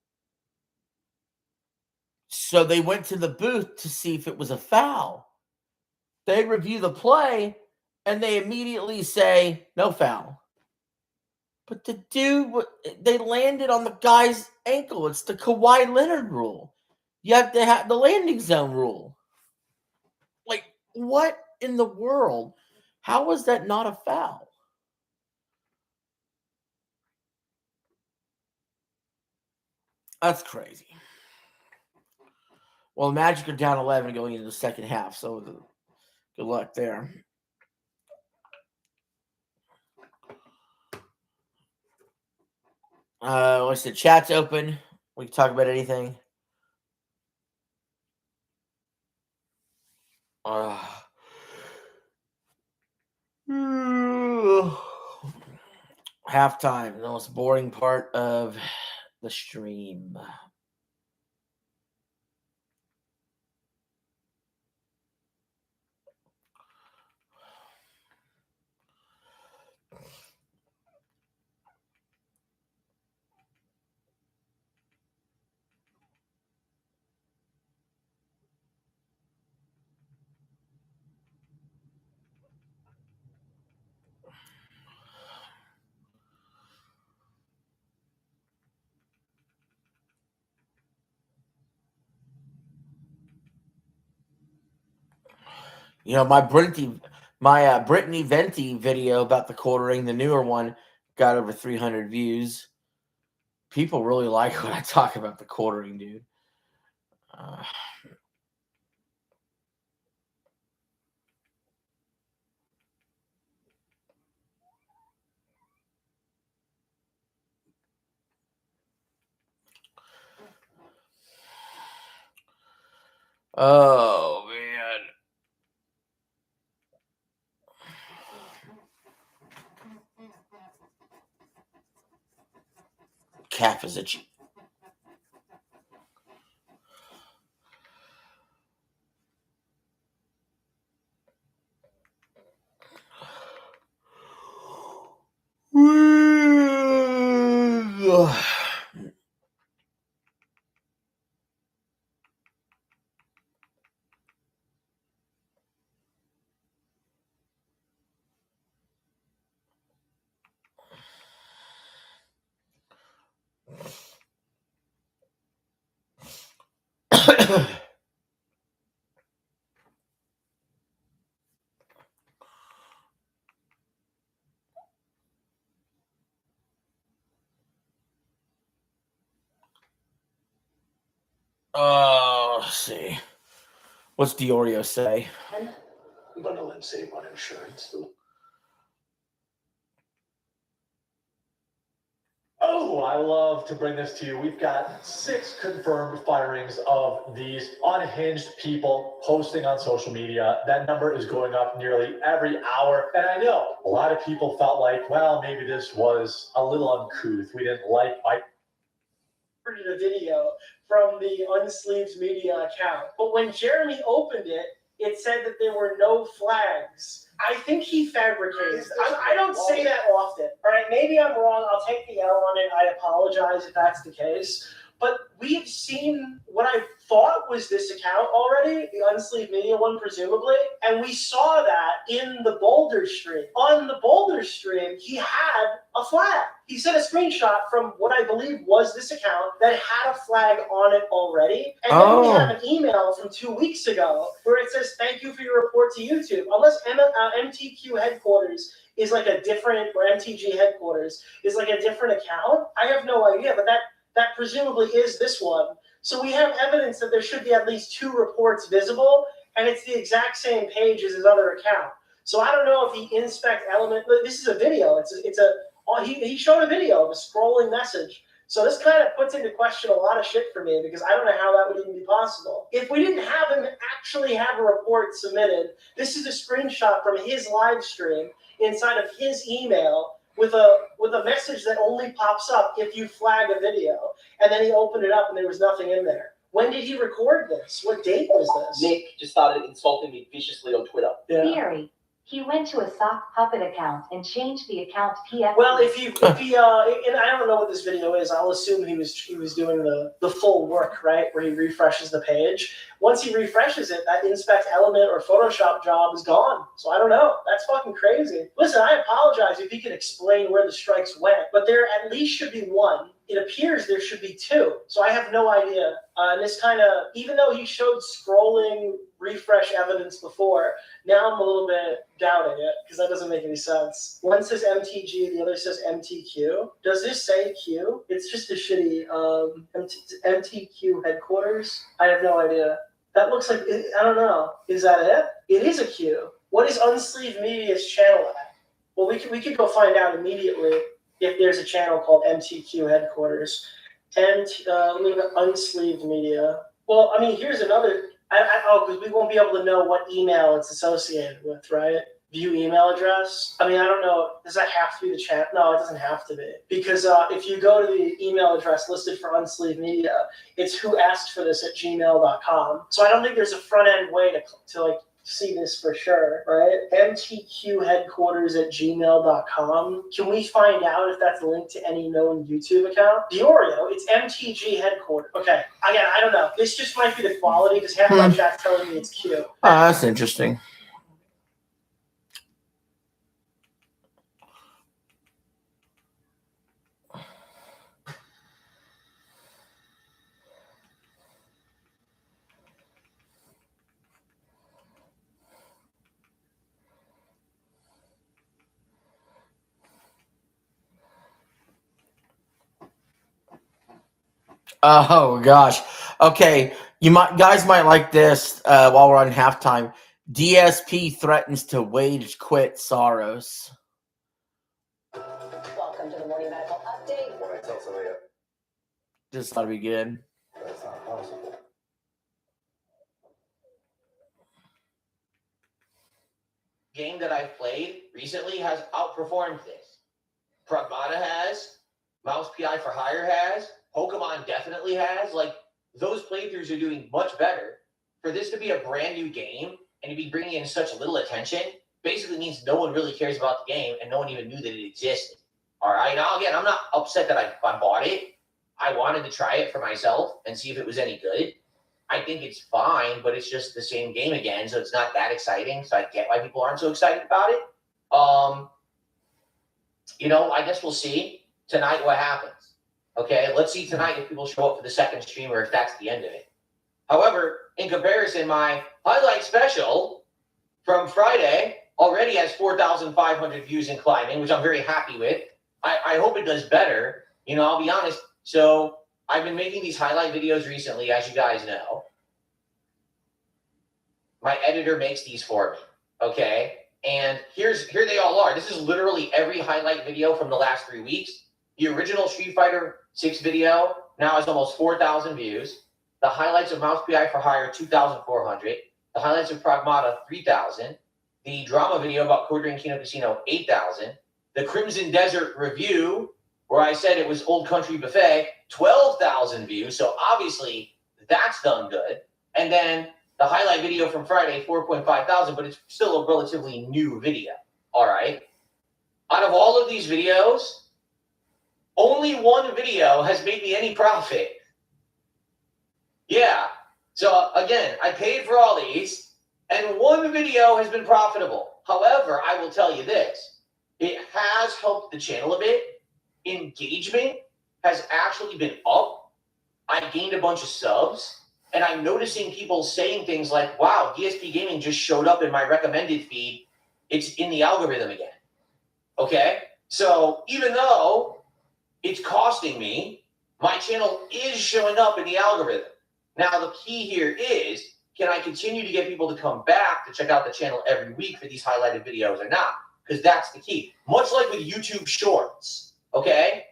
So they went to the booth to see if it was a foul. They review the play, and they immediately say, no foul. But the dude, they landed on the guy's ankle. It's the Kawhi Leonard rule. You have to have the landing zone rule. Like, what in the world? How was that not a foul? That's crazy. Well, the Magic are down 11 going into the second half, so good luck there. What's the chat's open? We can talk about anything. Halftime, the most boring part of the stream. You know, my Brittany Venti video about the quartering, the newer one, got over 300 views. People really like when I talk about the quartering, dude. Oh man, calf is itchy. Let's see. What's Diorio say? I'm going to save on insurance. Oh, I love to bring this to you. We've got 6 confirmed firings of these unhinged people posting on social media. That number is going up nearly every hour. And I know a lot of people felt like, well, maybe this was a little uncouth. We didn't like a video from the Unsleeved Media account. But when Jeremy opened it, it said that there were no flags. I think he fabricates. I don't say that often. All right, maybe I'm wrong. I'll take the L on it. I apologize if that's the case. But we've seen what I thought was this account already, the Unsleeved Media one, presumably, and we saw that in the Boulder stream. On the Boulder stream, he had a flag. He sent a screenshot from what I believe was this account that had a flag on it already. And then we have an email from 2 weeks ago where it says, thank you for your report to YouTube. Unless MTQ headquarters is like a different, or MTG headquarters is like a different account, I have no idea, but that presumably is this one. So we have evidence that there should be at least 2 reports visible, and it's the exact same page as his other account. So I don't know if he inspect element. This is a video. He showed a video of a scrolling message. So this kind of puts into question a lot of shit for me because I don't know how that would even be possible. If we didn't have him actually have a report submitted, this is a screenshot from his live stream inside of his email with a message that only pops up if you flag a video. And then he opened it up and there was nothing in there. When did he record this? What date was this? Nick just started insulting me viciously on Twitter. Yeah. Theory. He went to a sock puppet account and changed the account PF. Well, if he and I don't know what this video is, I'll assume he was doing the full work, right? Where he refreshes the page. Once he refreshes it, that inspect element or Photoshop job is gone. So I don't know. That's fucking crazy. Listen, I apologize if he can explain where the strikes went, but there at least should be 1. It appears there should be 2. So I have no idea. And this kind of, even though he showed scrolling refresh evidence before, now I'm a little bit doubting it because that doesn't make any sense. One says MTG, the other says MTQ. Does this say Q? It's just a shitty MTQ headquarters. I have no idea. That looks like, I don't know. Is that it? It is a Q. What is Unsleeved Media's channel at? Well, we could go find out immediately if there's a channel called MTQ headquarters. And Unsleeved Media. Well, I mean, here's another. Because we won't be able to know what email it's associated with, right? View email address. I mean, I don't know. Does that have to be the channel? No, it doesn't have to be. Because if you go to the email address listed for Unsleeved Media, it's who asked for this at gmail.com. So I don't think there's a front end way to like see this for sure, right? MTQ headquarters at gmail.com. Can we find out if that's linked to any known YouTube account? Diorio, it's MTG headquarters. Okay, again, I don't know. This just might be the quality because half my chat's telling me it's Q. That's interesting. Oh gosh. Okay, guys might like this while we're on halftime. DSP threatens to wage quit Soros. Welcome to the morning medical update. When I tell somebody Just thought it'd be good. that's not possible. Game that I've played recently has outperformed this. Pragmata has, Mouse PI for Hire has, Pokemon definitely has. Like, those playthroughs are doing much better. For this to be a brand new game and to be bringing in such little attention basically means no one really cares about the game and no one even knew that it existed. All right. Now, again, I'm not upset that I bought it. I wanted to try it for myself and see if it was any good. I think it's fine, but it's just the same game again, so it's not that exciting. So I get why people aren't so excited about it. I guess we'll see tonight what happens. Okay, let's see tonight if people show up for the second stream or if that's the end of it. However, in comparison, my highlight special from Friday already has 4,500 views and climbing, which I'm very happy with. I hope it does better. I'll be honest. So I've been making these highlight videos recently, as you guys know. My editor makes these for me, okay? And here they all are. This is literally every highlight video from the last 3 weeks. The original Street Fighter 6 video now has almost 4,000 views. The highlights of Mouse PI for Hire, 2,400. The highlights of Pragmata, 3,000. The drama video about Codring Kino Casino, 8,000. The Crimson Desert review, where I said it was Old Country Buffet, 12,000 views. So obviously that's done good. And then the highlight video from Friday, 4.5 thousand, but it's still a relatively new video. All right. Out of all of these videos, only one video has made me any profit. Yeah. So again, I paid for all these, and one video has been profitable. However, I will tell you this. It has helped the channel a bit. Engagement has actually been up. I gained a bunch of subs, and I'm noticing people saying things like, wow, DSP Gaming just showed up in my recommended feed. It's in the algorithm again. Okay? So even though it's costing me, my channel is showing up in the algorithm. Now, the key here is, can I continue to get people to come back to check out the channel every week for these highlighted videos or not? Because that's the key. Much like with YouTube Shorts, okay?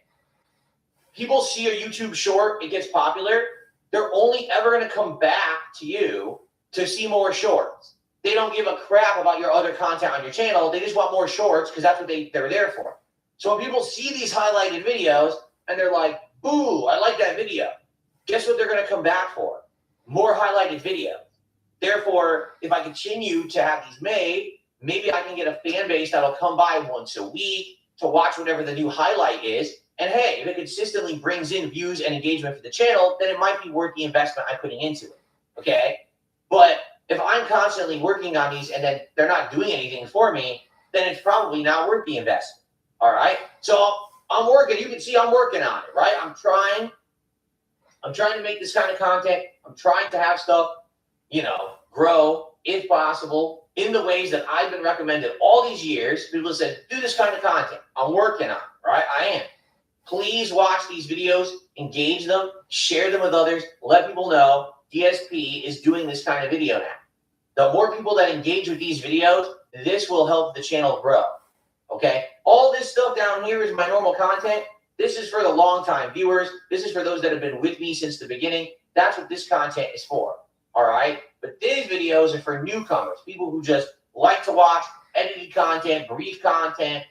People see a YouTube Short, it gets popular. They're only ever going to come back to you to see more shorts. They don't give a crap about your other content on your channel. They just want more shorts because that's what they're there for. So when people see these highlighted videos and they're like, ooh, I like that video. Guess what they're going to come back for? More highlighted videos. Therefore, if I continue to have these made, maybe I can get a fan base that'll come by once a week to watch whatever the new highlight is. And hey, if it consistently brings in views and engagement for the channel, then it might be worth the investment I'm putting into it. Okay? But if I'm constantly working on these and then they're not doing anything for me, then it's probably not worth the investment. All right? So I'm working. You can see I'm working on it, right? I'm trying to make this kind of content. I'm trying to have stuff, grow, if possible, in the ways that I've been recommended all these years. People said, do this kind of content. I'm working on it, right? I am. Please watch these videos, engage them, share them with others, let people know DSP is doing this kind of video now. The more people that engage with these videos, this will help the channel grow, okay? All this stuff down here is my normal content. This is for the long-time viewers. This is for those that have been with me since the beginning. That's what this content is for, all right? But these videos are for newcomers, people who just like to watch edited content, brief content,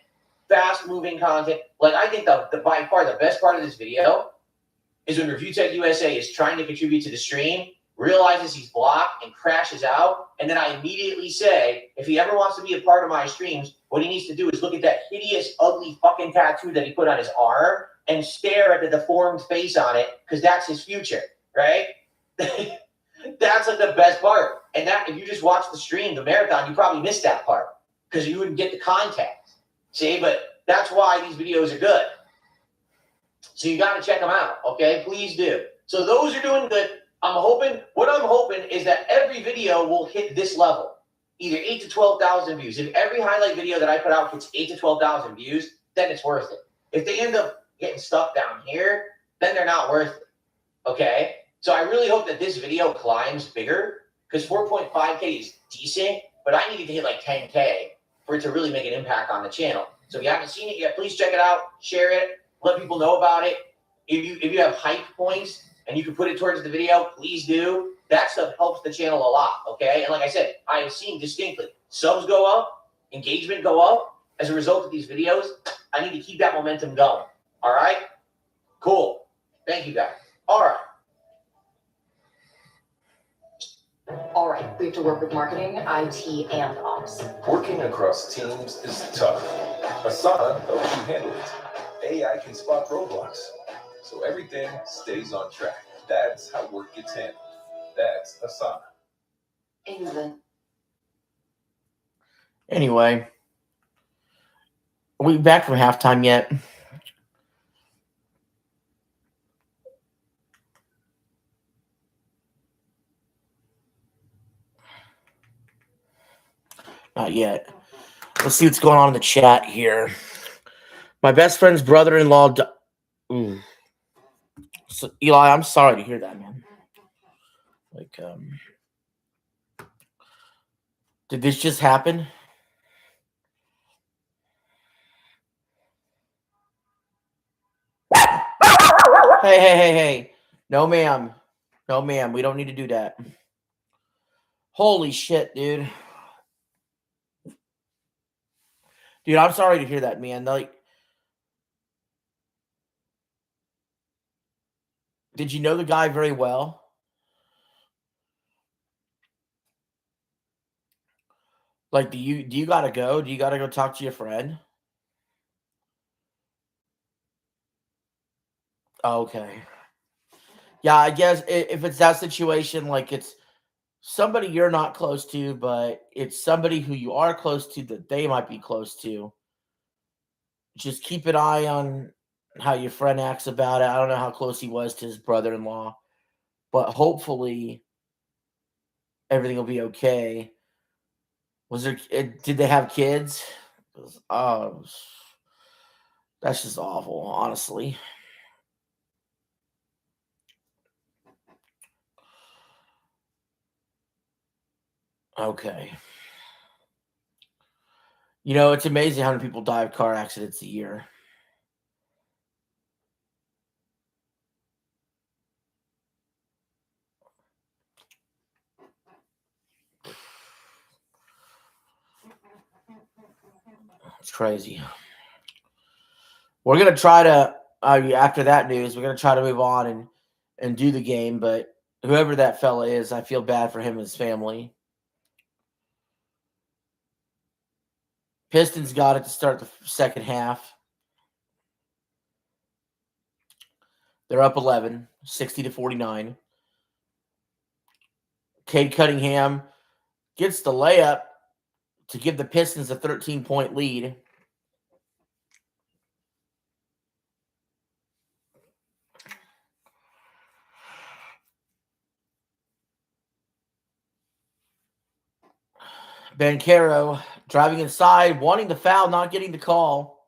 fast-moving content. Like, I think the by far the best part of this video is when Review Tech USA is trying to contribute to the stream, realizes he's blocked and crashes out, and then I immediately say, if he ever wants to be a part of my streams, what he needs to do is look at that hideous, ugly fucking tattoo that he put on his arm and stare at the deformed face on it, because that's his future, right? That's like the best part. And that, if you just watch the stream, the marathon, you probably missed that part because you wouldn't get the context. See, but that's why these videos are good. So you got to check them out, okay? Please do. So those are doing good. What I'm hoping is that every video will hit this level, either 8 to 12,000 views. If every highlight video that I put out gets 8 to 12,000 views, then it's worth it. If they end up getting stuck down here, then they're not worth it, okay? So I really hope that this video climbs bigger, because 4.5K is decent, but I need to hit like 10K for it to really make an impact on the channel. So if you haven't seen it yet, please check it out, share it, let people know about it. If you have hype points and you can put it towards the video, please do. That stuff helps the channel a lot, okay? And like I said, I am seeing distinctly subs go up, engagement go up as a result of these videos. I need to keep that momentum going, all right? Cool. Thank you, guys. All right. All right, we have to work with marketing, IT, and ops. Working across teams is tough. Asana helps you handle it. AI can spot roadblocks, so everything stays on track. That's how work gets handled. That's Asana. England. Anyway, are we back from halftime yet? Not yet. Let's see what's going on in the chat here. My best friend's brother-in-law. So, Eli, I'm sorry to hear that, man. Like, did this just happen? Hey. No, ma'am. No, ma'am. We don't need to do that. Holy shit, dude. Dude, I'm sorry to hear that, man. Like, did you know the guy very well? Like, do you gotta go? Do you gotta go talk to your friend? Okay. Yeah, I guess if it's that situation, like it's somebody you're not close to, but it's somebody who you are close to that they might be close to. Just keep an eye on how your friend acts about it. I don't know how close he was to his brother-in-law, but hopefully everything will be okay. Did they have kids? Oh, that's just awful, honestly. Okay. You know, it's amazing how many people die of car accidents a year. It's crazy. We're gonna try to after that news, we're gonna try to move on and do the game. But whoever that fella is, I feel bad for him and his family. Pistons got it to start the second half. They're up 11, 60-49. Cade Cunningham gets the layup to give the Pistons a 13-point lead. Banchero driving inside, wanting the foul, not getting the call.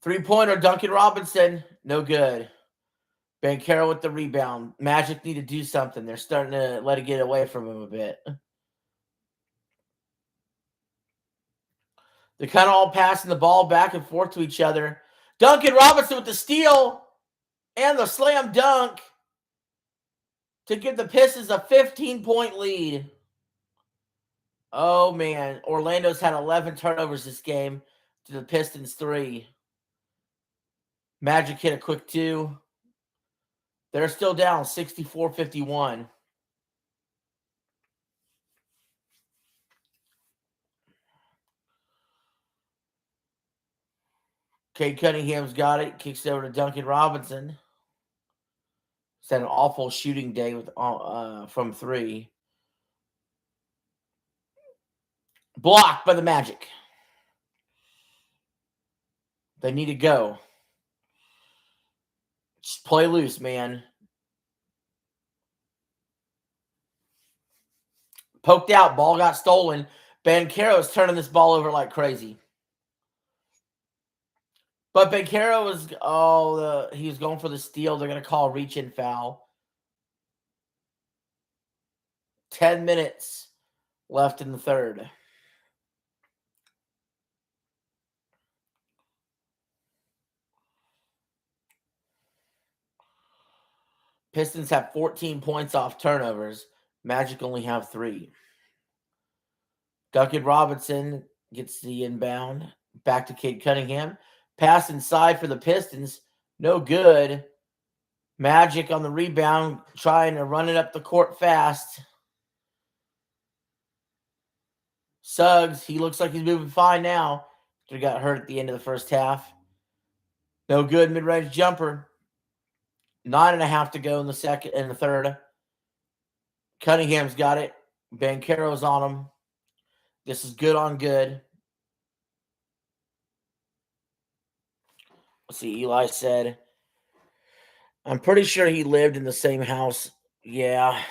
Three-pointer, Duncan Robinson, no good. Banchero with the rebound. Magic need to do something. They're starting to let it get away from him a bit. They're kind of all passing the ball back and forth to each other. Duncan Robinson with the steal and the slam dunk to give the Pistons a 15-point lead. Oh, man. Orlando's had 11 turnovers this game to the Pistons 3. Magic hit a quick 2. They're still down 64-51. Cade Cunningham's got it. Kicks it over to Duncan Robinson. He's had an awful shooting day with from 3. Blocked by the Magic. They need to go. Just play loose, man. Poked out. Ball got stolen. Banchero's turning this ball over like crazy. But Banchero was, he was going for the steal. They're going to call a reach-in foul. 10 minutes left in the third. Pistons have 14 points off turnovers. Magic only have 3. Duncan Robinson gets the inbound. Back to Cade Cunningham. Pass inside for the Pistons. No good. Magic on the rebound, trying to run it up the court fast. Suggs, he looks like he's moving fine now. He got hurt at the end of the first half. No good mid-range jumper. 9.5 to go in the third. Cunningham's got it. Banchero's on him. This is good on good. Let's see, Eli said, I'm pretty sure he lived in the same house. Yeah.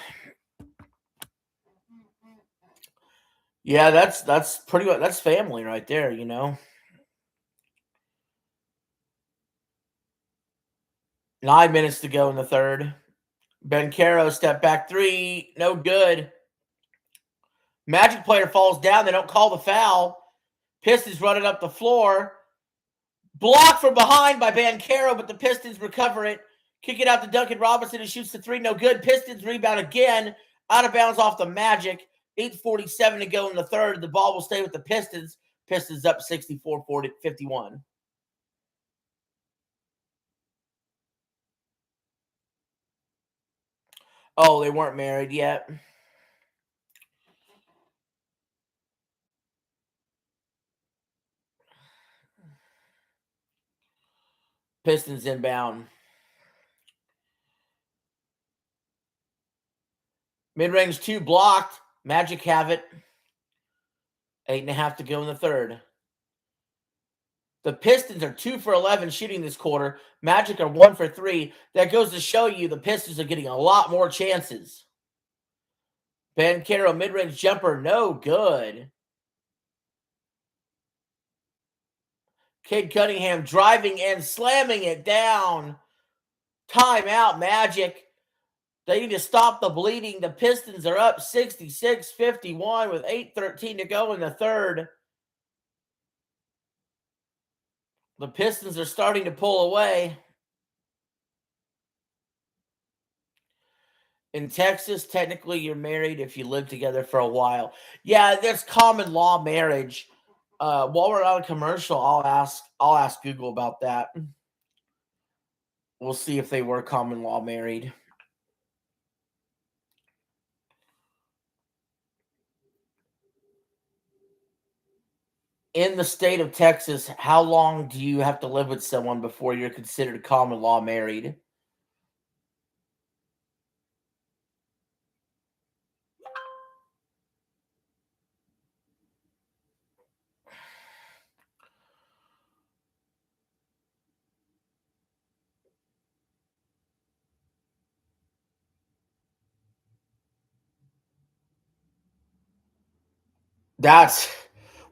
Yeah, that's pretty much, that's family right there, you know. 9 minutes to go in the third. Banchero step back three. No good. Magic player falls down. They don't call the foul. Pistons running up the floor. Blocked from behind by Banchero, but the Pistons recover it. Kick it out to Duncan Robinson, who shoots the three. No good. Pistons rebound again. Out of bounds off the Magic. 8:47 to go in the third. The ball will stay with the Pistons. Pistons up 64-51. Oh, they weren't married yet. Pistons inbound. Mid-range two blocked. Magic have it. 8.5 to go in the third. The Pistons are 2 for 11 shooting this quarter. Magic are 1 for 3. That goes to show you the Pistons are getting a lot more chances. Banchero mid-range jumper, no good. Cade Cunningham driving and slamming it down. Timeout, Magic. They need to stop the bleeding. The Pistons are up 66-51 with 8:13 to go in the third. The Pistons are starting to pull away. In Texas, technically you're married if you live together for a while. Yeah, there's common law marriage. While we're on a commercial, I'll ask Google about that. We'll see if they were common law married. In the state of Texas, how long do you have to live with someone before you're considered common law married?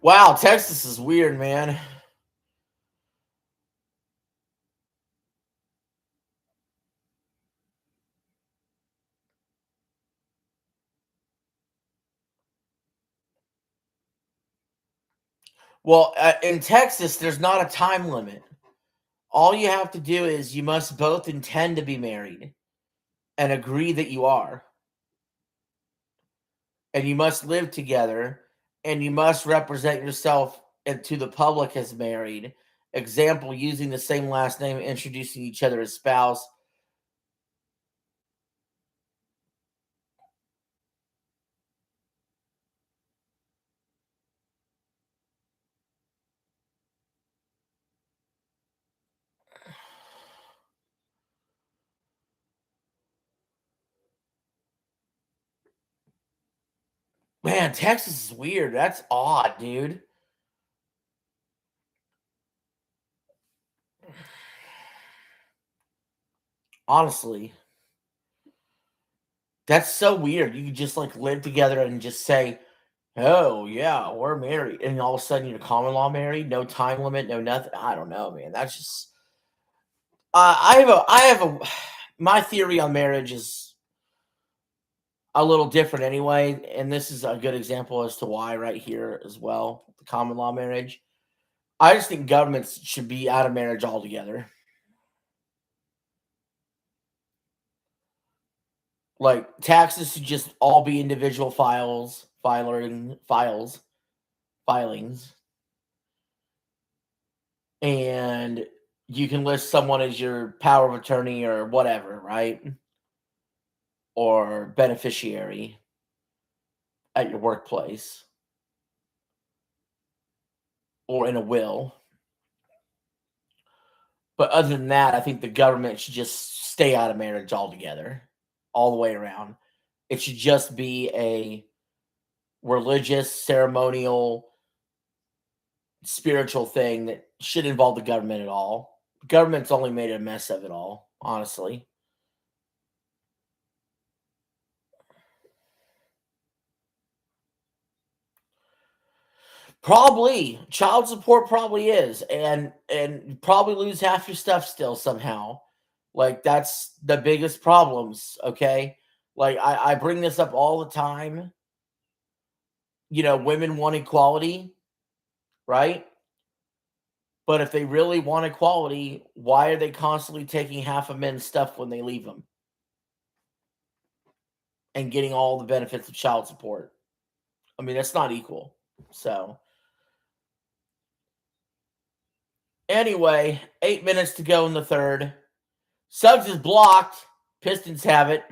Wow, Texas is weird, man. Well, in Texas, there's not a time limit. All you have to do is you must both intend to be married and agree that you are. And you must live together, and you must represent yourself to the public as married. Example, using the same last name, introducing each other as spouse. Man, Texas is weird. That's odd, dude. Honestly. That's so weird. You could just like live together and just say, "Oh yeah, we're married," and all of a sudden you're common law married, no time limit, no nothing. I don't know, man. That's just. I have a. My theory on marriage is a little different anyway, and this is a good example as to why right here as well. The common law marriage. I just think governments should be out of marriage altogether. Like taxes should just all be individual filings, and you can list someone as your power of attorney or whatever, right? Or beneficiary at your workplace or in a will. But other than that, I think the government should just stay out of marriage altogether, all the way around. It should just be a religious, ceremonial, spiritual thing that should involve the government at all. The government's only made a mess of it all, honestly. Probably. Child support probably is. And you probably lose half your stuff still somehow. Like, that's the biggest problems, okay? Like, I bring this up all the time. You know, women want equality, right? But if they really want equality, why are they constantly taking half of men's stuff when they leave them? And getting all the benefits of child support. I mean, that's not equal. So, anyway, 8 minutes to go in the third. Suggs is blocked. Pistons have it.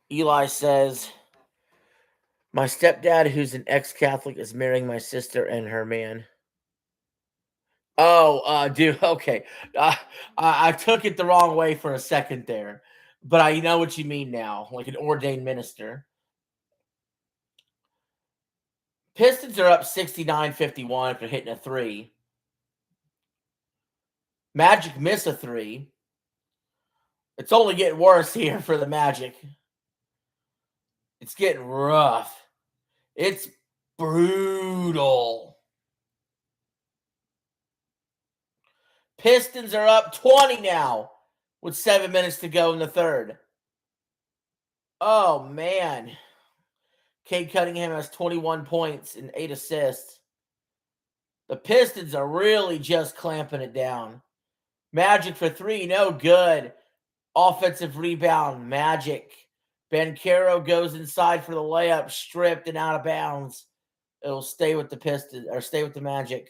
Eli says, my stepdad, who's an ex-Catholic, is marrying my sister and her man. Oh, dude, okay. I took it the wrong way for a second there. But I know what you mean now, like an ordained minister. Pistons are up 69-51 after hitting a three. Magic miss a three. It's only getting worse here for the Magic. It's getting rough. It's brutal. Pistons are up 20 now with 7 minutes to go in the third. Oh, man. Cade Cunningham has 21 points and 8 assists. The Pistons are really just clamping it down. Magic for three, no good. Offensive rebound, Magic. Banchero goes inside for the layup, stripped and out of bounds. It'll stay with the Pistons, or stay with the Magic.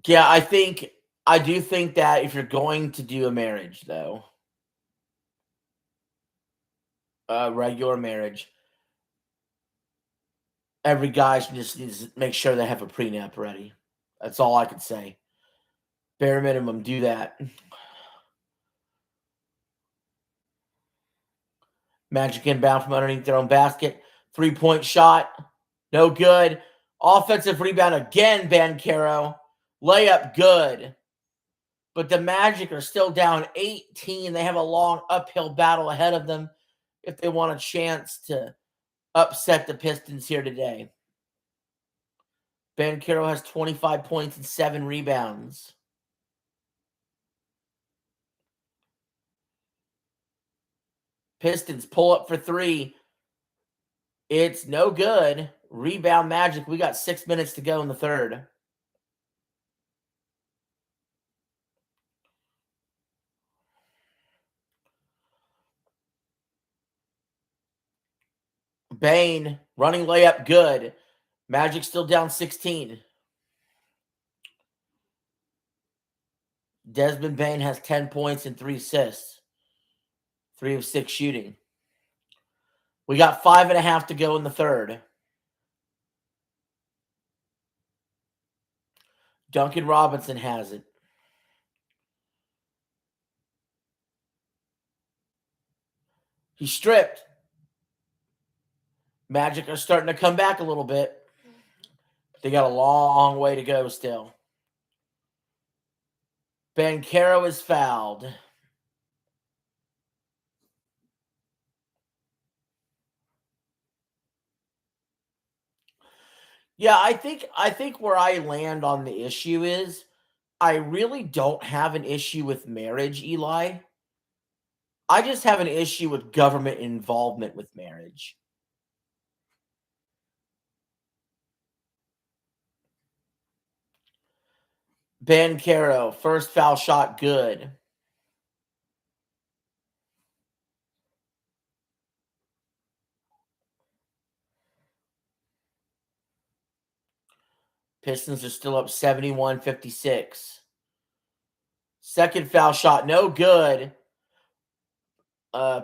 Yeah, I do think that if you're going to do a marriage, though, a regular marriage, every guy just needs to make sure they have a prenup ready. That's all I could say. Bare minimum, do that. Magic inbound from underneath their own basket. 3-point shot. No good. Offensive rebound again, Banchero. Layup good. But the Magic are still down 18. They have a long uphill battle ahead of them if they want a chance to upset the Pistons here today. Banchero has 25 points and 7 rebounds. Pistons pull up for three. It's no good. Rebound Magic. We got 6 minutes to go in the third. Bane, running layup, good. Magic still down 16. Desmond Bane has 10 points and 3 assists. 3 of 6 shooting. We got 5.5 to go in the third. Duncan Robinson has it. He's stripped. Magic are starting to come back a little bit. But they got a long way to go still. Banchero is fouled. Yeah, I think where I land on the issue is I really don't have an issue with marriage, Eli. I just have an issue with government involvement with marriage. Banchero, first foul shot, good. Pistons are still up 71-56. Second foul shot, no good.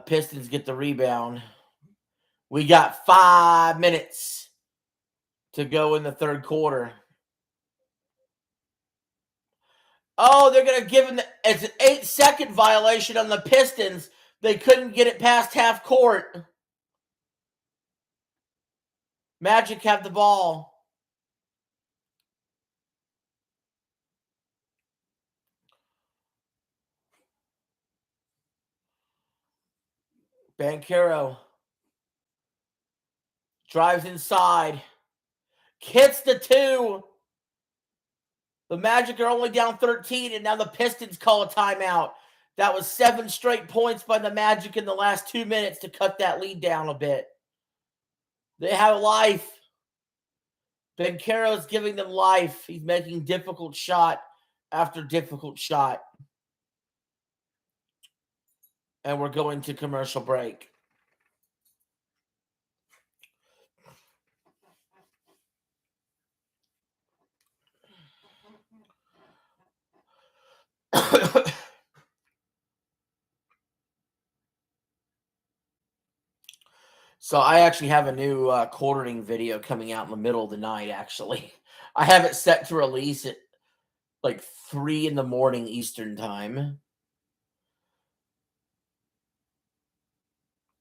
Pistons get the rebound. We got 5 minutes to go in the third quarter. Oh, they're going to give him it's an 8-second violation on the Pistons. They couldn't get it past half court. Magic have the ball. Banchero drives inside. Hits the 2. The Magic are only down 13, and now the Pistons call a timeout. That was 7 straight points by the Magic in the last 2 minutes to cut that lead down a bit. They have life. Banchero's giving them life. He's making difficult shot after difficult shot. And we're going to commercial break. So I actually have a new quartering video coming out in the middle of the night, actually. I have it set to release at like 3 in the morning Eastern time.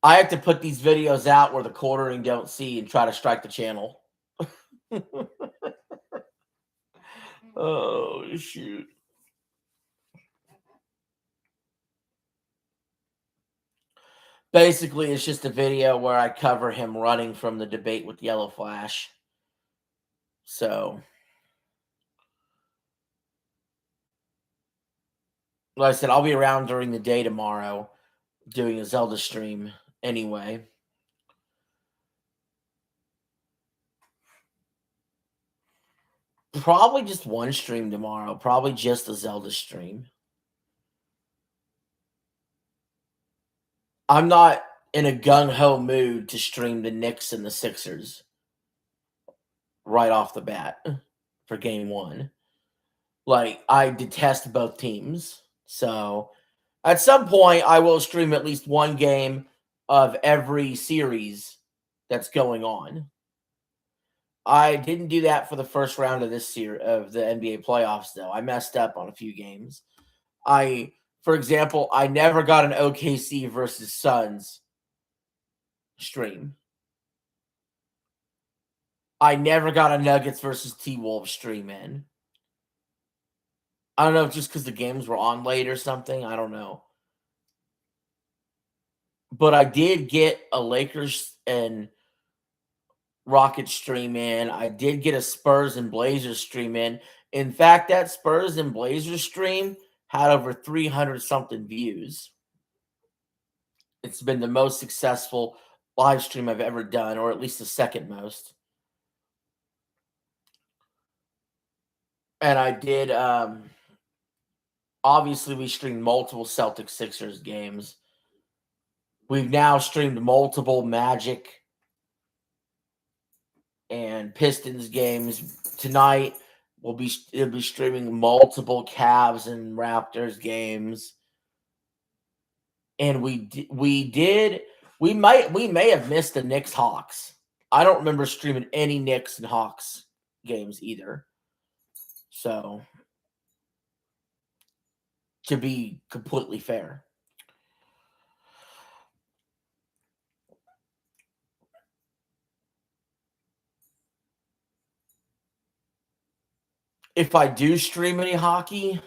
I have to put these videos out where the quartering don't see and try to strike the channel. Oh, shoot. Basically, it's just a video where I cover him running from the debate with Yellow Flash. So, like I said, I'll be around during the day tomorrow doing a Zelda stream anyway. Probably just one stream tomorrow. Probably just a Zelda stream. I'm not in a gung-ho mood to stream the Knicks and the Sixers right off the bat for game 1. Like, I detest both teams. So, at some point, I will stream at least one game of every series that's going on. I didn't do that for the first round of this year of the NBA playoffs, though. I messed up on a few games. For example, I never got an OKC versus Suns stream. I never got a Nuggets versus T-Wolves stream in. I don't know if just because the games were on late or something. I don't know. But I did get a Lakers and Rockets stream in. I did get a Spurs and Blazers stream in. In fact, that Spurs and Blazers stream had over 300-something views. It's been the most successful live stream I've ever done, or at least the second most. And I did, obviously, we streamed multiple Celtics Sixers games. We've now streamed multiple Magic and Pistons games. Tonight, it'll be streaming multiple Cavs and Raptors games. And we may have missed the Knicks Hawks. I don't remember streaming any Knicks and Hawks games either. So, to be completely fair. If I do stream any hockey,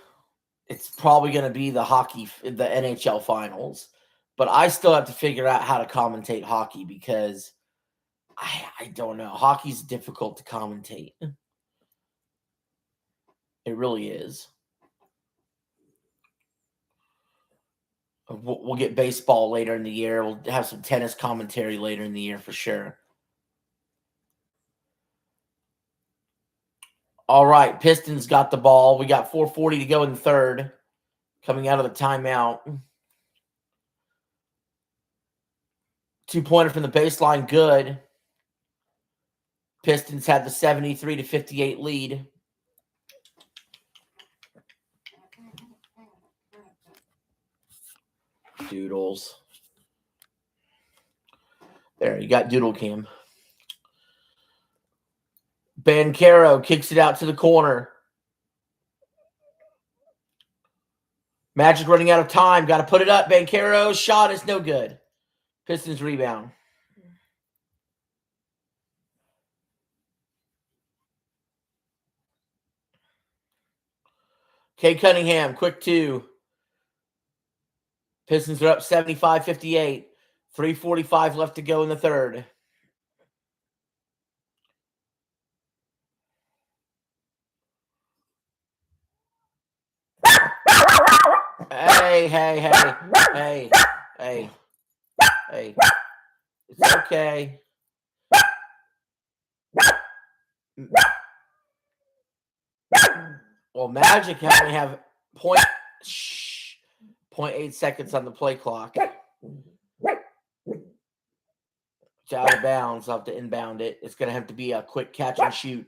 it's probably going to be the NHL finals. But I still have to figure out how to commentate hockey because I don't know. Hockey's difficult to commentate. It really is. We'll get baseball later in the year. We'll have some tennis commentary later in the year for sure. All right, Pistons got the ball. We got 4:40 to go in the third. Coming out of the timeout. 2-pointer from the baseline, good. Pistons had the 73-58 lead. Doodles. There, you got Doodle Cam. Banchero kicks it out to the corner. Magic running out of time. Got to put it up. Banchero's shot is no good. Pistons rebound. Cade Cunningham, quick 2. Pistons are up 75-58. 3:45 left to go in the third. Hey. It's okay. Well, Magic only have 0.8 seconds on the play clock. It's out of bounds. I'll have to inbound it. It's going to have to be a quick catch and shoot.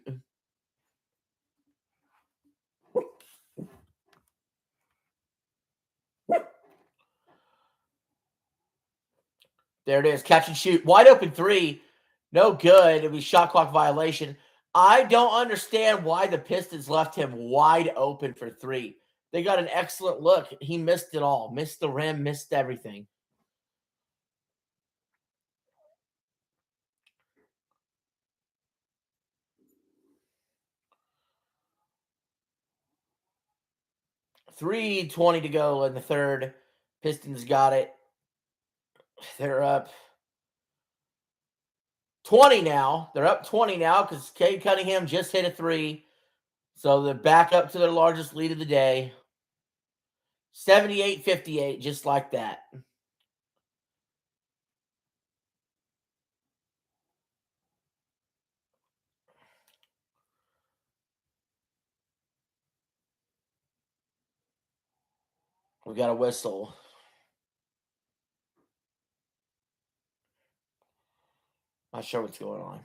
There it is. Catch and shoot. Wide open 3. No good. It'll be shot clock violation. I don't understand why the Pistons left him wide open for 3. They got an excellent look. He missed it all. Missed the rim. Missed everything. $3:20 to go in the third. Pistons got it. They're up 20 now. They're up 20 now because Cade Cunningham just hit a 3. So they're back up to their largest lead of the day. 78-58, just like that. We got a whistle. Not sure what's going on.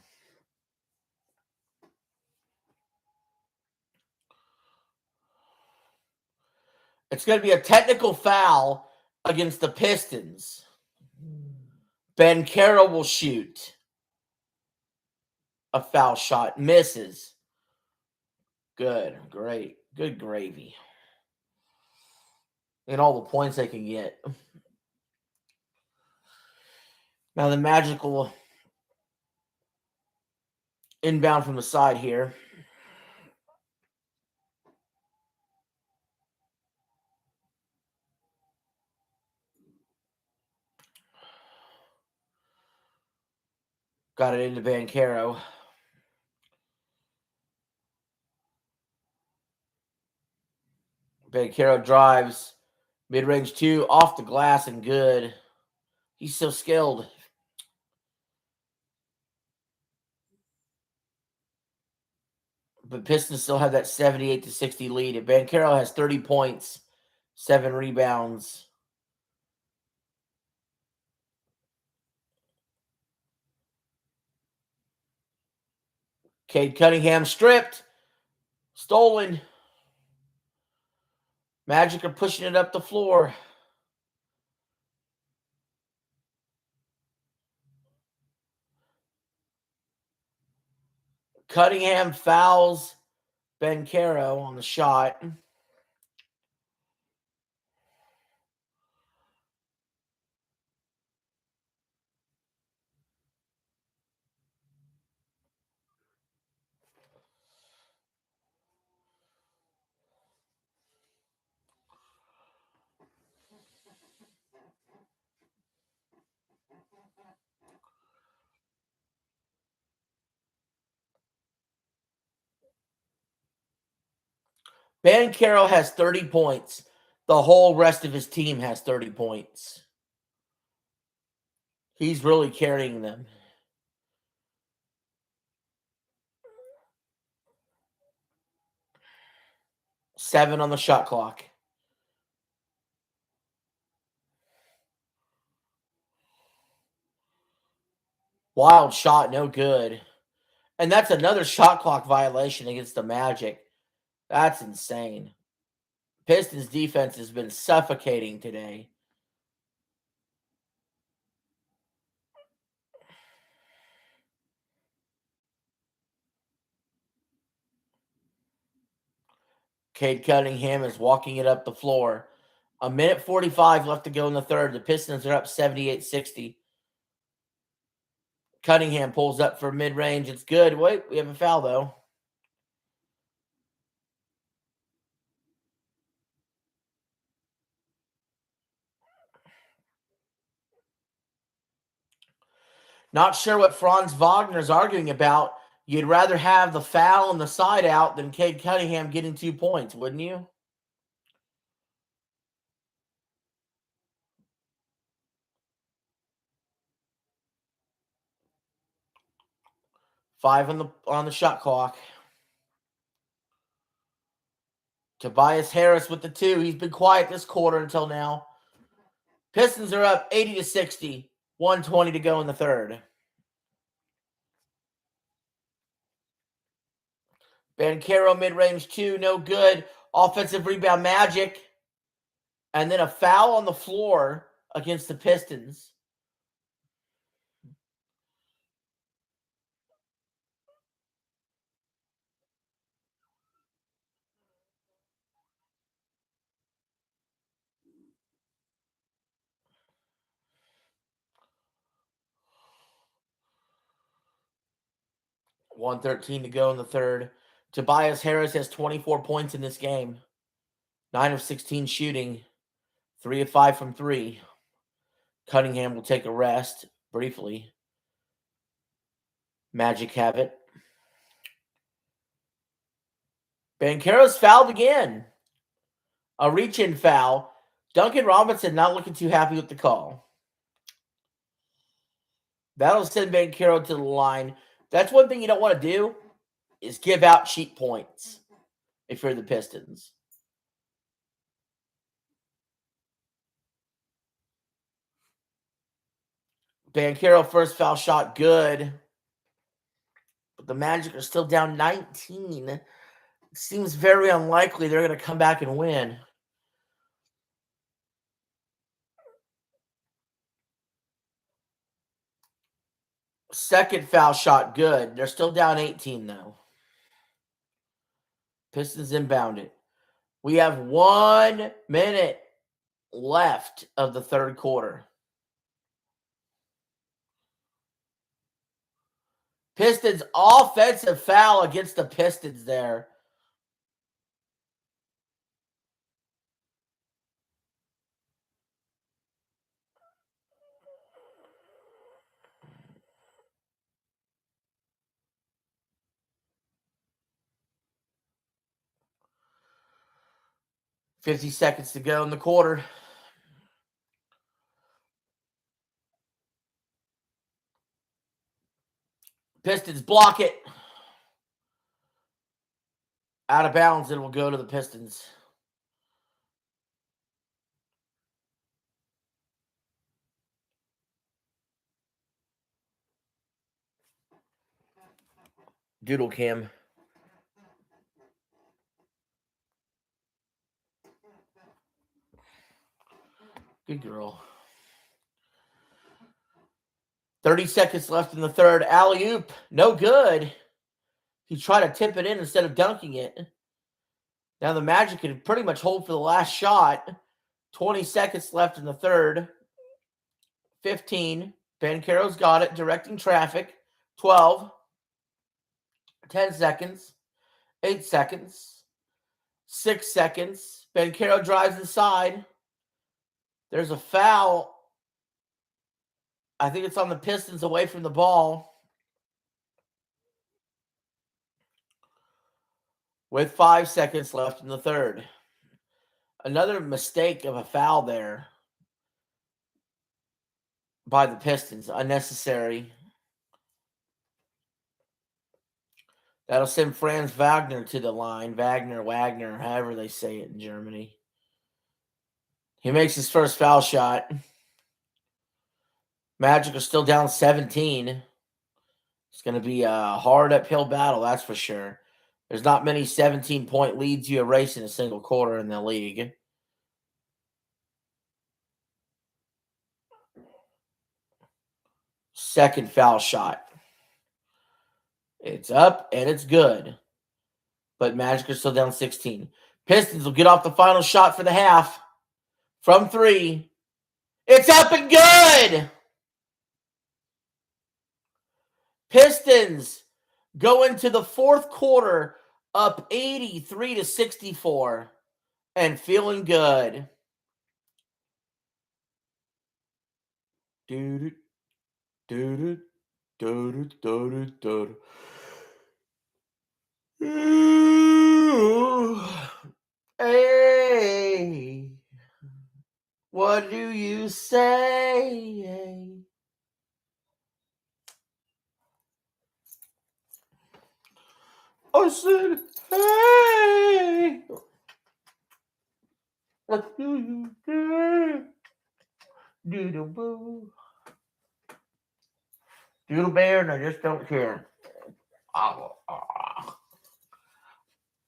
It's going to be a technical foul against the Pistons. Banchero will shoot a foul shot. Misses. Good. Great. Good gravy. And all the points they can get. Now the Magic will inbound from the side here. Got it into Banchero. Banchero drives. Mid-range 2 off the glass and good. He's so skilled. But Pistons still have that 78-60 lead. And Banchero has 30 points, 7 rebounds. Cade Cunningham stripped. Stolen. Magic are pushing it up the floor. Cunningham fouls Banchero on the shot. Banchero has 30 points. The whole rest of his team has 30 points. He's really carrying them. Seven on the shot clock. Wild shot, no good. And that's another shot clock violation against the Magic. That's insane. Pistons defense has been suffocating today. Cade Cunningham is walking it up the floor. 1:45 left to go in the third. The Pistons are up 78-60. Cunningham pulls up for mid-range. It's good. Wait, we have a foul, though. Not sure what Franz Wagner's arguing about. You'd rather have the foul and the side out than Cade Cunningham getting 2 points, wouldn't you? Five on the shot clock. Tobias Harris with the 2. He's been quiet this quarter until now. Pistons are up 80-60. 1:20 to go in the third. Banchero mid-range 2, no good. Offensive rebound Magic. And then a foul on the floor against the Pistons. $1:13 to go in the third. Tobias Harris has 24 points in this game. 9 of 16 shooting. 3 of 5 from 3. Cunningham will take a rest briefly. Magic have it. Banchero's fouled again. A reach-in foul. Duncan Robinson not looking too happy with the call. That'll send Banchero to the line. That's one thing you don't want to do is give out cheap points if you're the Pistons. Banchero first foul shot good. But the Magic are still down 19. It seems very unlikely they're going to come back and win. Second foul shot good. They're still down 18 though. Pistons inbound it. We have 1 minute left of the third quarter. Pistons offensive foul against the Pistons there. $50 seconds to go in the quarter. Pistons block it. Out of bounds, it will go to the Pistons. Doodle cam. Good girl. 30 seconds left in the third. Alley-oop. No good. He tried to tip it in instead of dunking it. Now the Magic can pretty much hold for the last shot. 20 seconds left in the third. 15. Banchero's got it. Directing traffic. 12. 10 seconds. 8 seconds. 6 seconds. Banchero drives inside. There's a foul. I think it's on the Pistons away from the ball. With 5 seconds left in the third. Another mistake of a foul there by the Pistons. Unnecessary. That'll send Franz Wagner to the line. Wagner, however they say it in Germany. He makes his first foul shot. Magic are still down 17. It's going to be a hard uphill battle, that's for sure. There's not many 17-point leads you erase in a single quarter in the league. Second foul shot. It's up and it's good. But Magic are still down 16. Pistons will get off the final shot for the half. From 3. It's up and good! Pistons go into the fourth quarter up 83-64 and feeling good. Doo-doo, doo-doo, Hey, what do you say? I said, hey, what do you say? Doodle boo. Doodle bear, and I just don't care.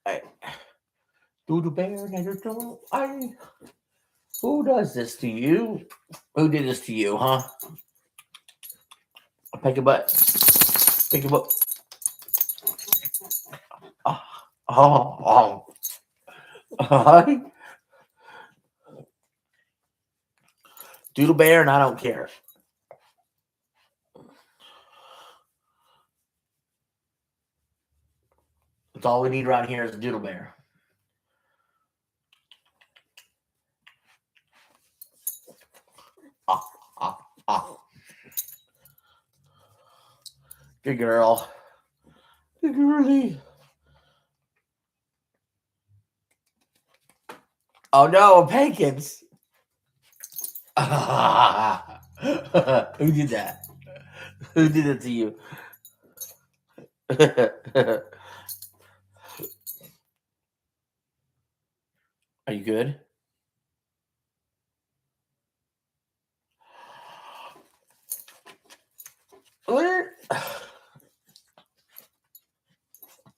Hey. Doodle bear, and I just don't. Who does this to you? Who did this to you, huh? Pick a butt. Pick a butt. Oh. Doodle bear, and I don't care. That's all we need around here is a doodle bear. Good girl. Good girlie. Oh no, pancakes. Who did that? Who did it to you? Are you good?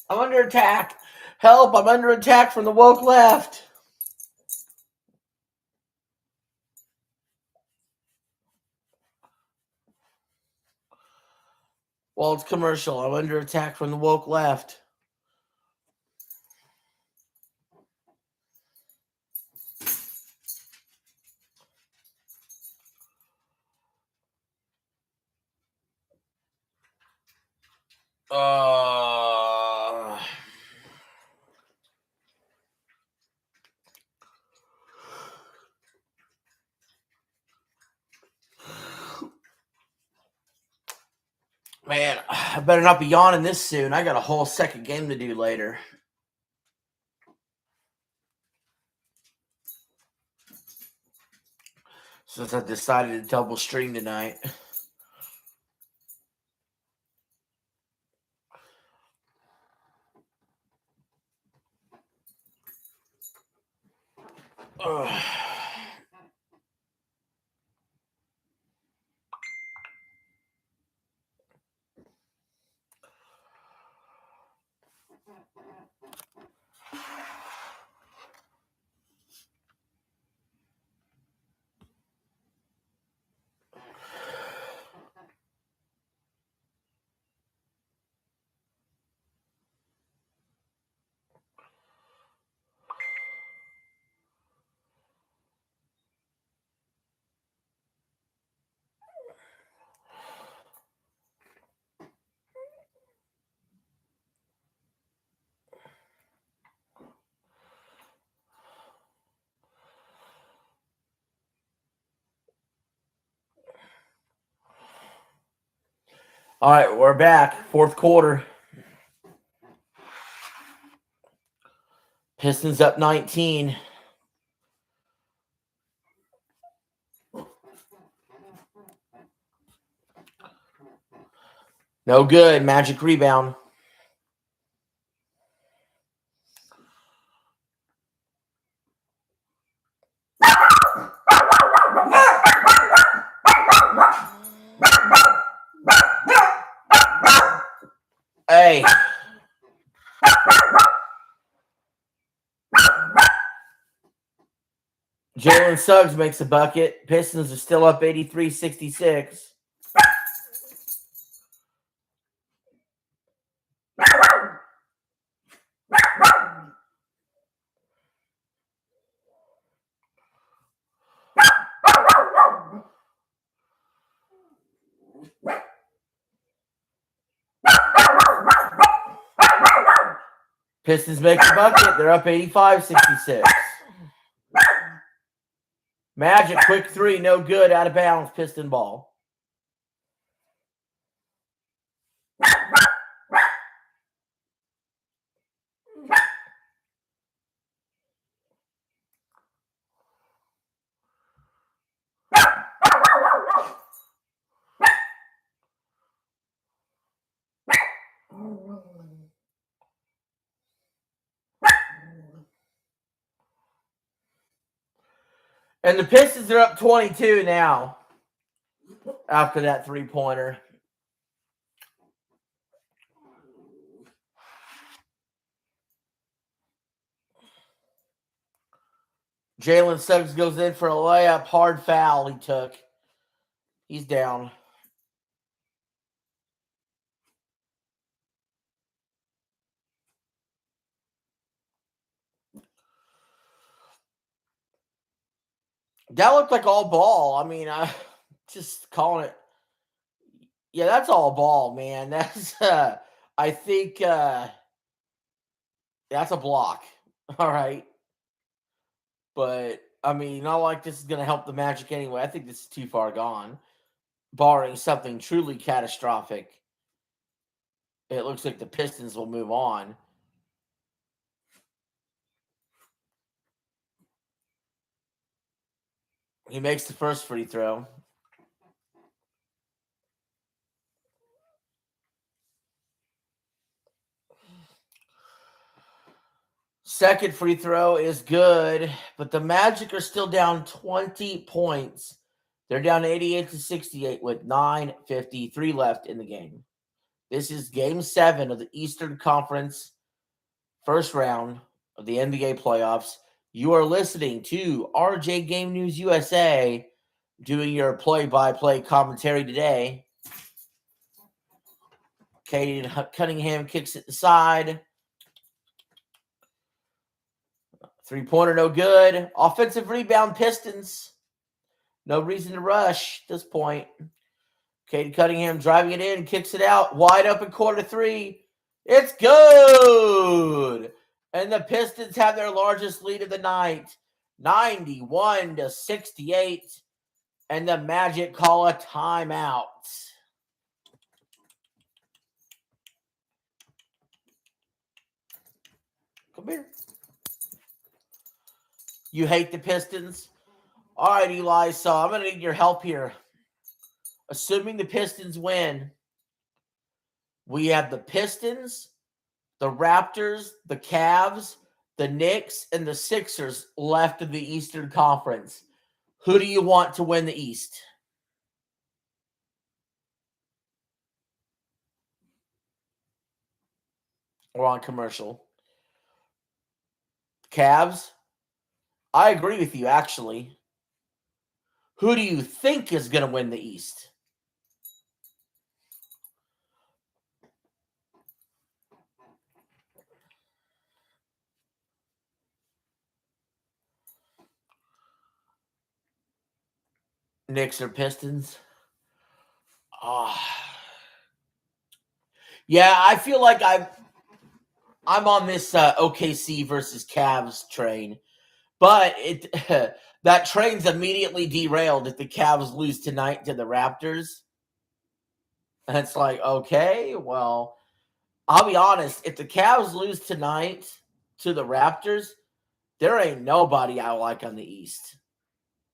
I'm under attack. Help, I'm under attack from the woke left. Well, it's commercial. I'm under attack from the woke left. Man, I better not be yawning this soon. I got a whole second game to do later. Since I decided to double stream tonight. Ugh. All right, we're back. Fourth quarter. Pistons up 19. No good. Magic rebound. Hey. Jalen Suggs makes a bucket. Pistons are still up 83-66. Pistons make a bucket. They're up 85-66. Magic, quick three, no good, out of bounds, Piston ball. And the Pistons are up 22 now after that three-pointer. Jalen Suggs goes in for a layup. Hard foul he took. He's down. That looked like all ball. I mean, I just calling it. Yeah, that's all ball, man. That's I think that's a block. All right. But I mean, not like this is gonna help the Magic anyway. I think this is too far gone. Barring something truly catastrophic. It looks like the Pistons will move on. He makes the first free throw. Second free throw is good, but the Magic are still down 20 points. They're down 88-68 with 9:53 left in the game. This is Game 7 of the Eastern Conference first round of the NBA playoffs. You are listening to RJ Game News USA doing your play-by-play commentary today. Katie Cunningham kicks it inside. Three-pointer, no good. Offensive rebound, Pistons. No reason to rush at this point. Katie Cunningham driving it in, kicks it out. Wide open quarter three. It's good. And the Pistons have their largest lead of the night, 91-68. And the Magic call a timeout. Come here. You hate the Pistons? All right, Eli, so I'm going to need your help here. Assuming the Pistons win, we have the Pistons, the Raptors, the Cavs, the Knicks, and the Sixers left in the Eastern Conference. Who do you want to win the East? We're on commercial. Cavs? I agree with you, actually. Who do you think is going to win the East? Knicks or Pistons? Yeah, I feel like I'm on this OKC versus Cavs train. But that train's immediately derailed if the Cavs lose tonight to the Raptors. And it's like, okay, well, I'll be honest. If the Cavs lose tonight to the Raptors, there ain't nobody I like on the East.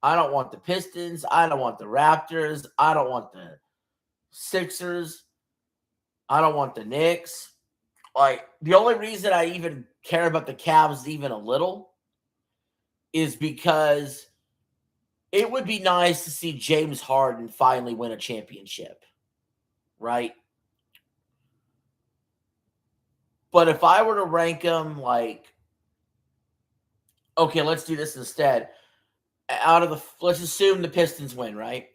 I don't want the Pistons. I don't want the Raptors. I don't want the Sixers. I don't want the Knicks. Like, the only reason I even care about the Cavs even a little is because it would be nice to see James Harden finally win a championship, right? But if I were to rank them, like, okay, let's do this instead. Let's assume the Pistons win, right?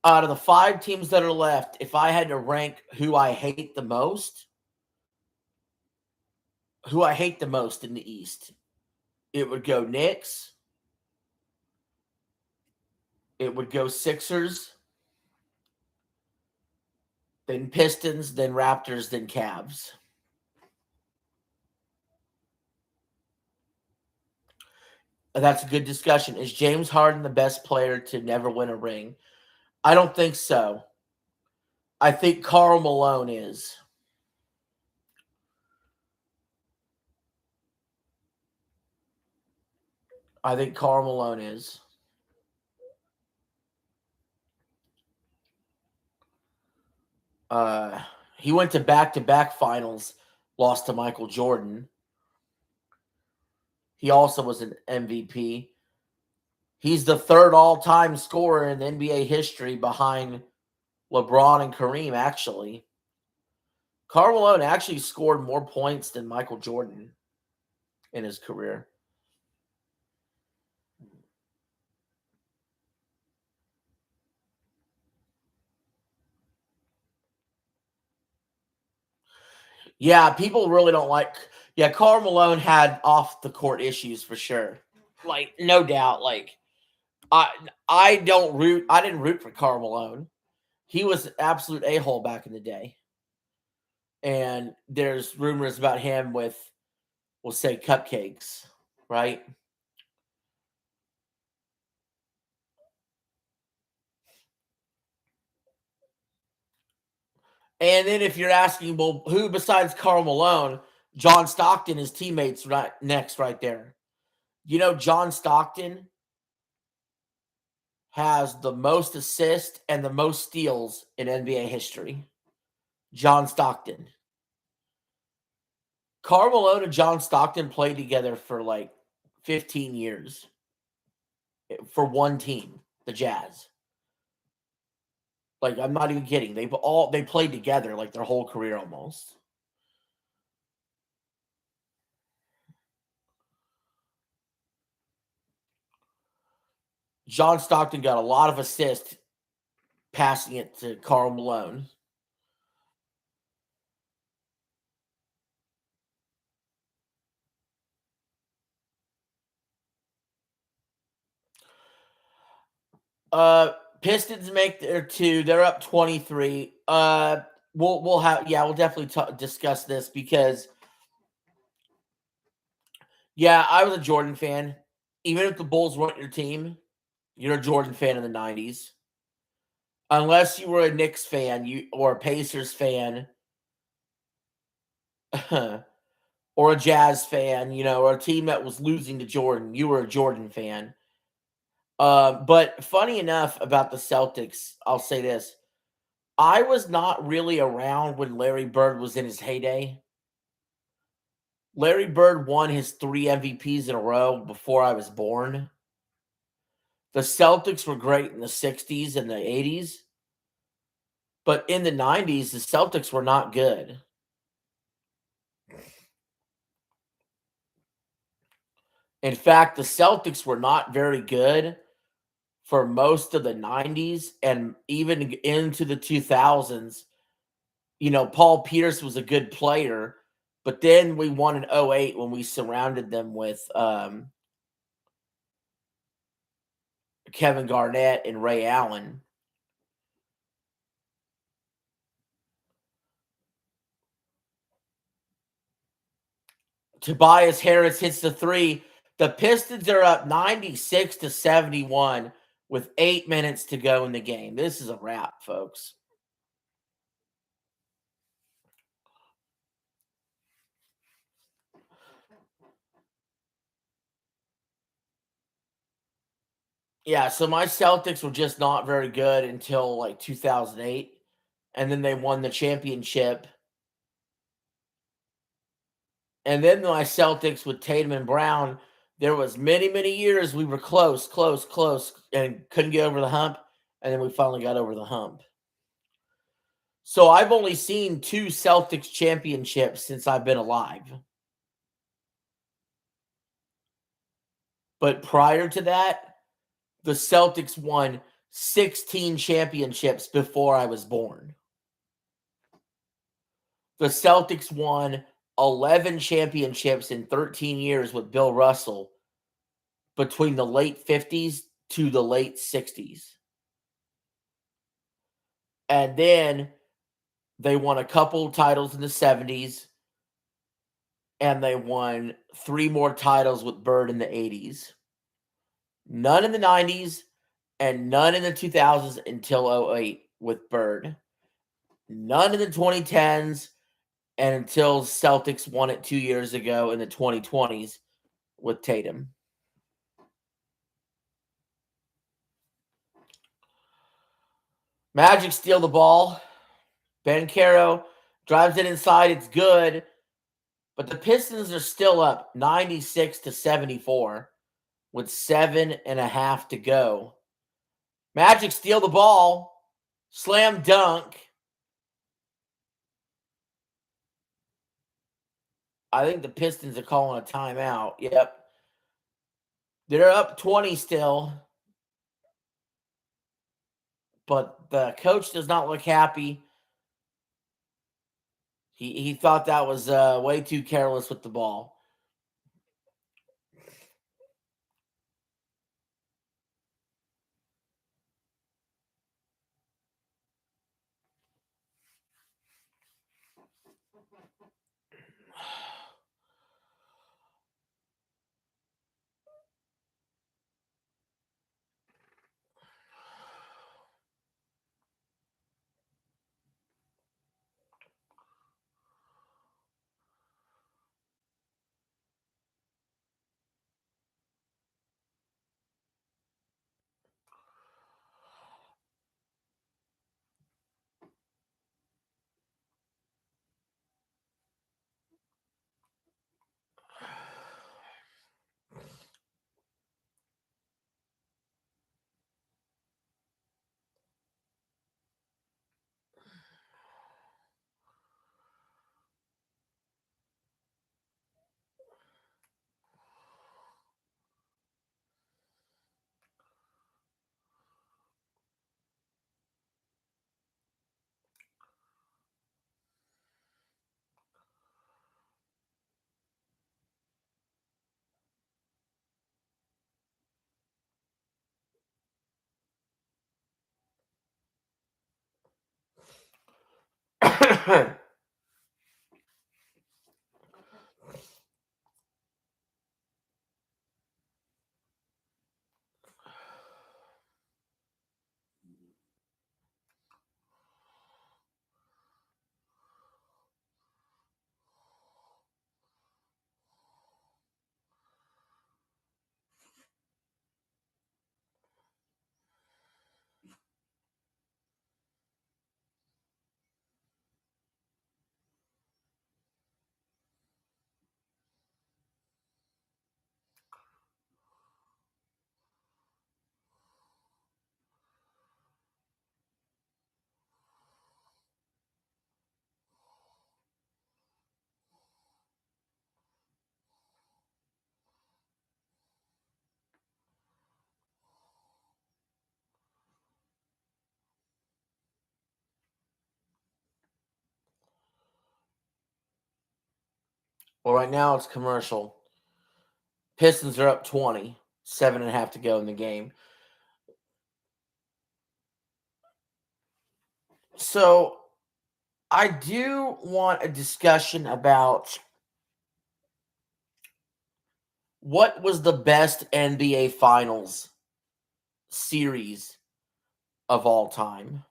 Out of the 5 teams that are left, if I had to rank who I hate the most in the East, it would go Knicks. It would go Sixers, then Pistons, then Raptors, then Cavs. That's a good discussion. Is James Harden the best player to never win a ring? I don't think so. I think Karl Malone is. I think Karl Malone is. He went to back-to-back finals, lost to Michael Jordan. He also was an MVP. He's the third all-time scorer in NBA history behind LeBron and Kareem, actually. Karl Malone actually scored more points than Michael Jordan in his career. Yeah, people really don't like. Yeah, Karl Malone had off the court issues for sure. Like, no doubt. Like, I didn't root for Karl Malone. He was an absolute a-hole back in the day. And there's rumors about him with, we'll say, cupcakes, right? And then if you're asking, well, who besides Karl Malone, John Stockton, his teammates right next, right there. You know, John Stockton has the most assists and the most steals in NBA history. John Stockton. Karl Malone and John Stockton played together for like 15 years for one team, the Jazz. Like, I'm not even kidding. They played together like their whole career almost. John Stockton got a lot of assists passing it to Karl Malone. Pistons make their 2. They're up 23. We'll definitely discuss this because I was a Jordan fan. Even if the Bulls weren't your team, you're a Jordan fan in the 90s. Unless you were a Knicks fan, or a Pacers fan, or a Jazz fan, or a team that was losing to Jordan, you were a Jordan fan. But funny enough about the Celtics, I'll say this. I was not really around when Larry Bird was in his heyday. Larry Bird won his 3 MVPs in a row before I was born. The Celtics were great in the 60s and the 80s. But in the 90s, the Celtics were not good. In fact, the Celtics were not very good for most of the 90s and even into the 2000s. Paul Pierce was a good player, but then we won in 2008 when we surrounded them with Kevin Garnett and Ray Allen. Tobias Harris hits the 3. The Pistons are up 96-71 with 8 minutes to go in the game. This is a wrap, folks. Yeah, so my Celtics were just not very good until like 2008, and then they won the championship. And then my Celtics with Tatum and Brown, there was many, many years we were close, and couldn't get over the hump, and then we finally got over the hump. So I've only seen 2 Celtics championships since I've been alive. But prior to that, the Celtics won 16 championships before I was born. The Celtics won 11 championships in 13 years with Bill Russell between the late 50s to the late 60s. And then they won a couple titles in the 70s, and they won 3 more titles with Bird in the 80s. None in the 90s, and none in the 2000s until 2008 with Bird. None in the 2010s, and until Celtics won it 2 years ago in the 2020s with Tatum. Magic steal the ball. Ben Caro drives it inside. It's good. But the Pistons are still up 96-74. with 7.5 to go. Magic steal the ball. Slam dunk. I think the Pistons are calling a timeout. Yep. They're up 20 still. But the coach does not look happy. He thought that was way too careless with the ball. Well, right now it's commercial. Pistons are up 20, 7.5 to go in the game. So I do want a discussion about what was the best NBA Finals series of all time.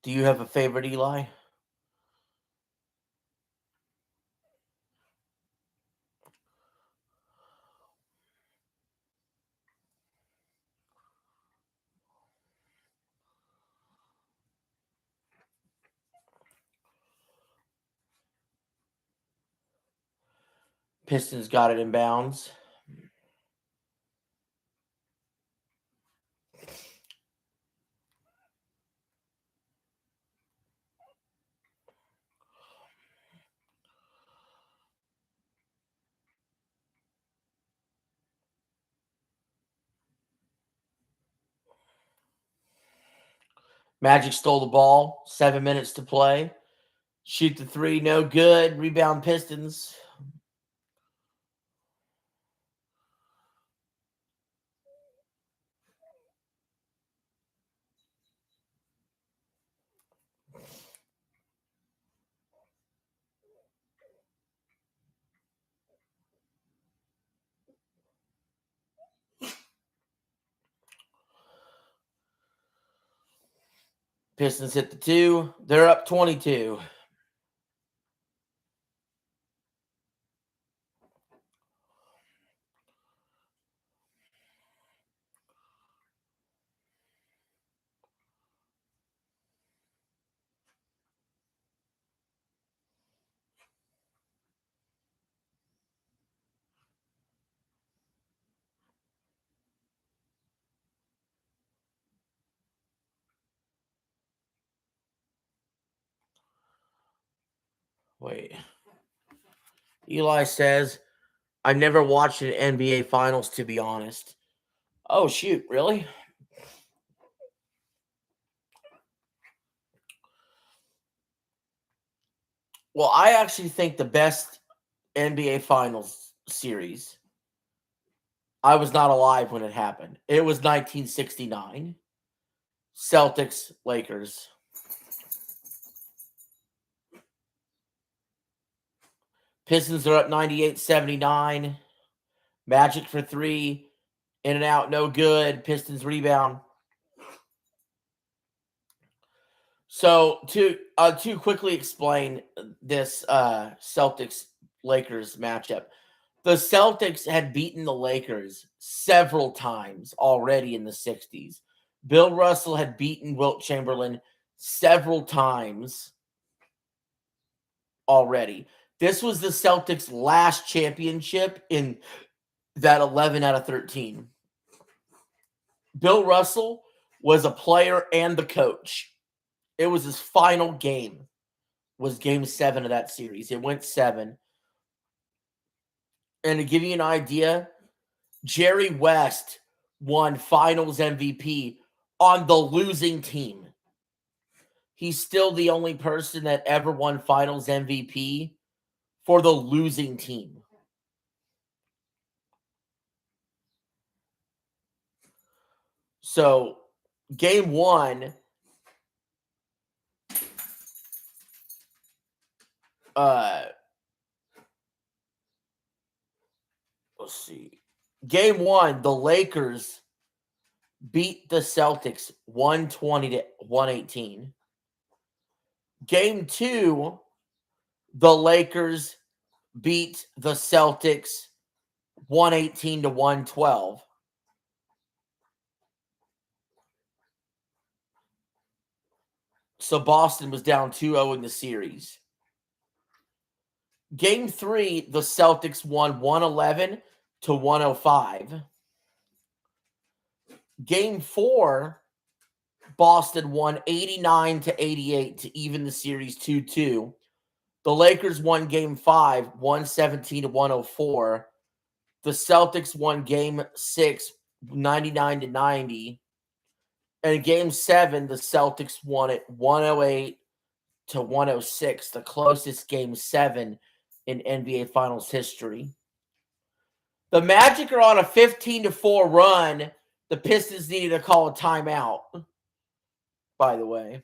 Do you have a favorite, Eli? Pistons got it in bounds. Magic stole the ball. 7 minutes to play. Shoot the three, no good. Rebound Pistons. Pistons hit the 2. They're up 22. Wait. Eli says, I never watched an NBA Finals, to be honest. Oh, shoot. Really? Well, I actually think the best NBA Finals series, I was not alive when it happened. It was 1969. Celtics, Lakers. Pistons are up 98-79. Magic for 3. In and out, no good. Pistons rebound. So to quickly explain this Celtics Lakers matchup, the Celtics had beaten the Lakers several times already in the 60s. Bill Russell had beaten Wilt Chamberlain several times already. This was the Celtics' last championship in that 11 out of 13. Bill Russell was a player and the coach. It was his final game, was game 7 of that series. It went 7. And to give you an idea, Jerry West won Finals MVP on the losing team. He's still the only person that ever won Finals MVP for the losing team. So, game 1, let's see. Game 1, the Lakers beat the Celtics 120-118. Game 2, the Lakers beat the Celtics 118-112. So Boston was down 2-0 in the series. Game 3, the Celtics won 111-105. Game 4, Boston won 89-88 to even the series 2-2. The Lakers won game 5, 117-104. The Celtics won game 6, 99-90. And game 7, the Celtics won it 108-106, the closest game 7 in NBA Finals history. The Magic are on a 15-4 run. The Pistons needed to call a timeout, by the way.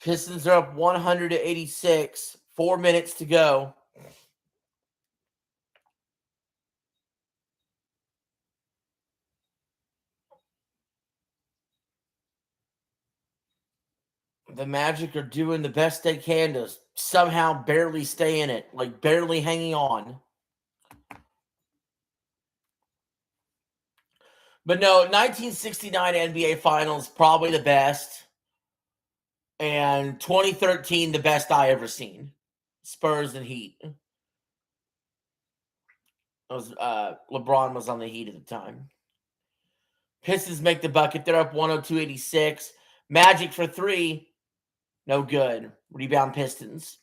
Pistons are up 100-86. 4 minutes to go. The Magic are doing the best they can to somehow barely stay in it, like barely hanging on. But no, 1969 NBA Finals, probably the best. And 2013, the best I ever seen. Spurs and Heat. It was LeBron was on the Heat at the time. Pistons make the bucket. They're up 102-86. Magic for 3. No good. Rebound Pistons.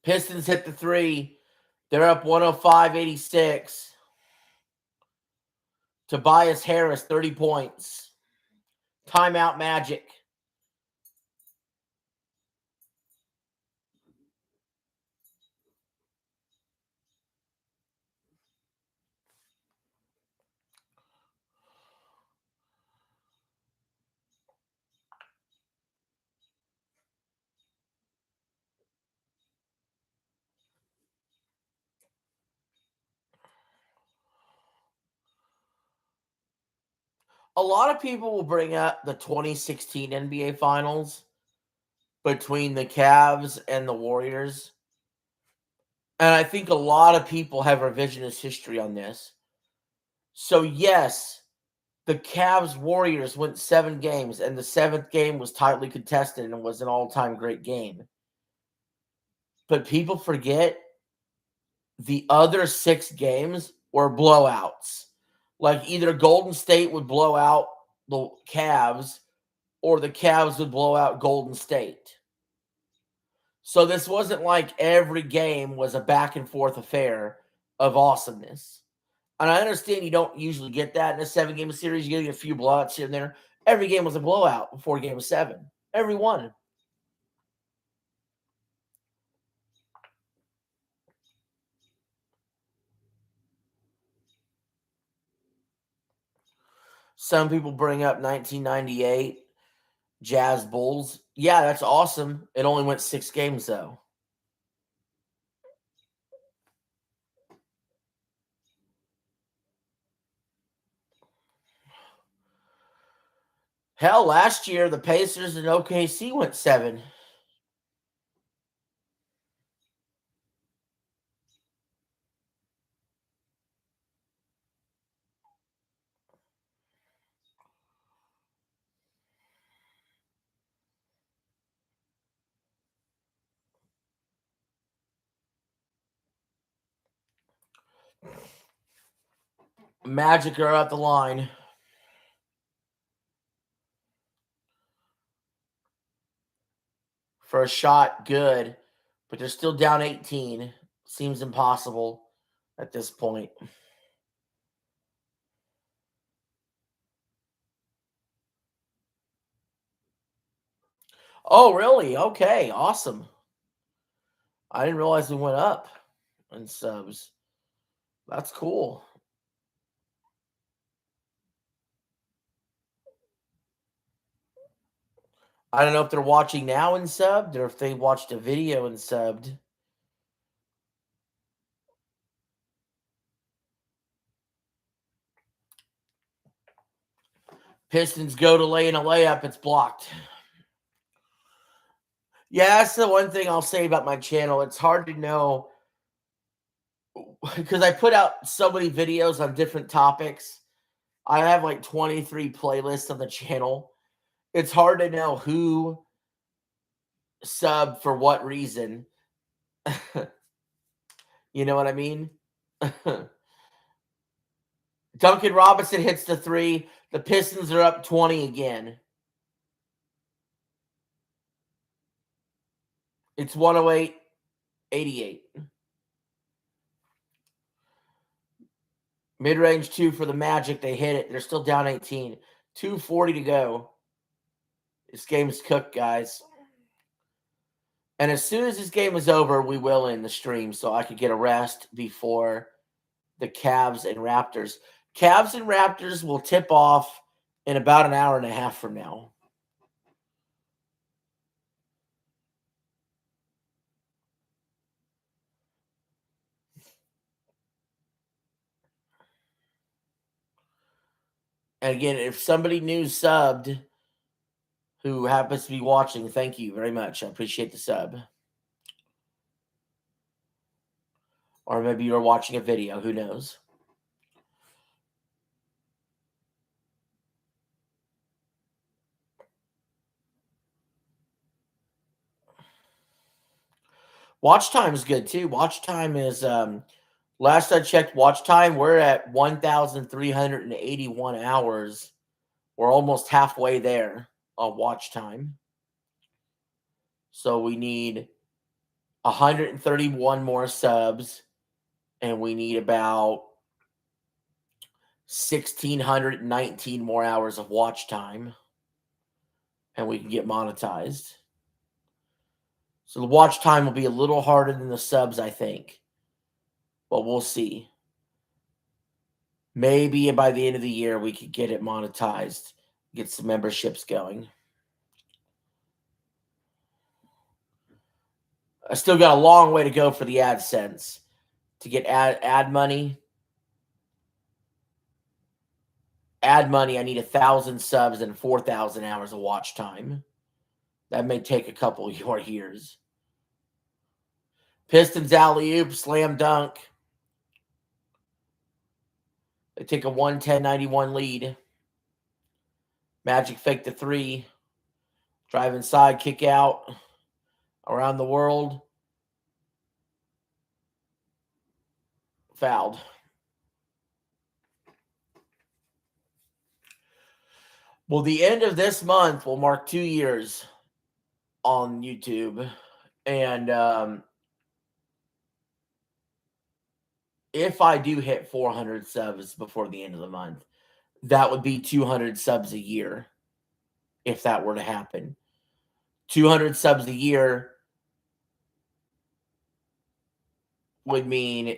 Pistons hit the 3. They're up 105-86. Tobias Harris, 30 points. Timeout Magic. A lot of people will bring up the 2016 NBA Finals between the Cavs and the Warriors. And I think a lot of people have revisionist history on this. So, yes, the Cavs Warriors went 7 games, and the 7th game was tightly contested and was an all-time great game. But people forget the other 6 games were blowouts. Like either Golden State would blow out the Cavs or the Cavs would blow out Golden State. So this wasn't like every game was a back and forth affair of awesomeness. And I understand you don't usually get that in a 7-game series. You get a few blowouts here and there. Every game was a blowout before game 7. Every one. Some people bring up 1998 Jazz Bulls. Yeah, that's awesome. It only went 6 games, though. Hell, last year, the Pacers and OKC went 7. Magic are at the line. For a shot, good. But they're still down 18. Seems impossible at this point. Oh, really? Okay, awesome. I didn't realize we went up in subs. That's cool. I don't know if they're watching now and subbed or if they watched a video and subbed. Pistons go to lay in a layup. It's blocked. Yeah, that's the one thing I'll say about my channel. It's hard to know because I put out so many videos on different topics. I have like 23 playlists on the channel. It's hard to know who subbed for what reason. You know what I mean? Duncan Robinson hits the 3. The Pistons are up 20 again. It's 108.88. Mid-range 2 for the Magic. They hit it. They're still down 18. 2:40 to go. This game's cooked, guys. And as soon as this game is over, we will end the stream so I could get a rest before the Cavs and Raptors. Cavs and Raptors will tip off in about an hour and a half from now. And again, if somebody new subbed who happens to be watching, thank you very much. I appreciate the sub. Or maybe you're watching a video. Who knows? Watch time is good too. Watch time is last I checked watch time, we're at 1,381 hours. We're almost halfway there on watch time. So we need 131 more subs, and we need about 1,619 more hours of watch time, and we can get monetized. So the watch time will be a little harder than the subs, I think. But we'll see. Maybe by the end of the year, we could get it monetized, get some memberships going. I still got a long way to go for the AdSense to get ad money. Ad money, I need 1,000 subs and 4,000 hours of watch time. That may take a couple of more years. Pistons alley-oop, slam dunk. They take a 110-91 lead. Magic fake the 3. Drive inside, kick out. Around the world. Fouled. Well, the end of this month will mark 2 years on YouTube. And if I do hit 400 subs before the end of the month, that would be 200 subs a year if that were to happen. 200 subs a year would mean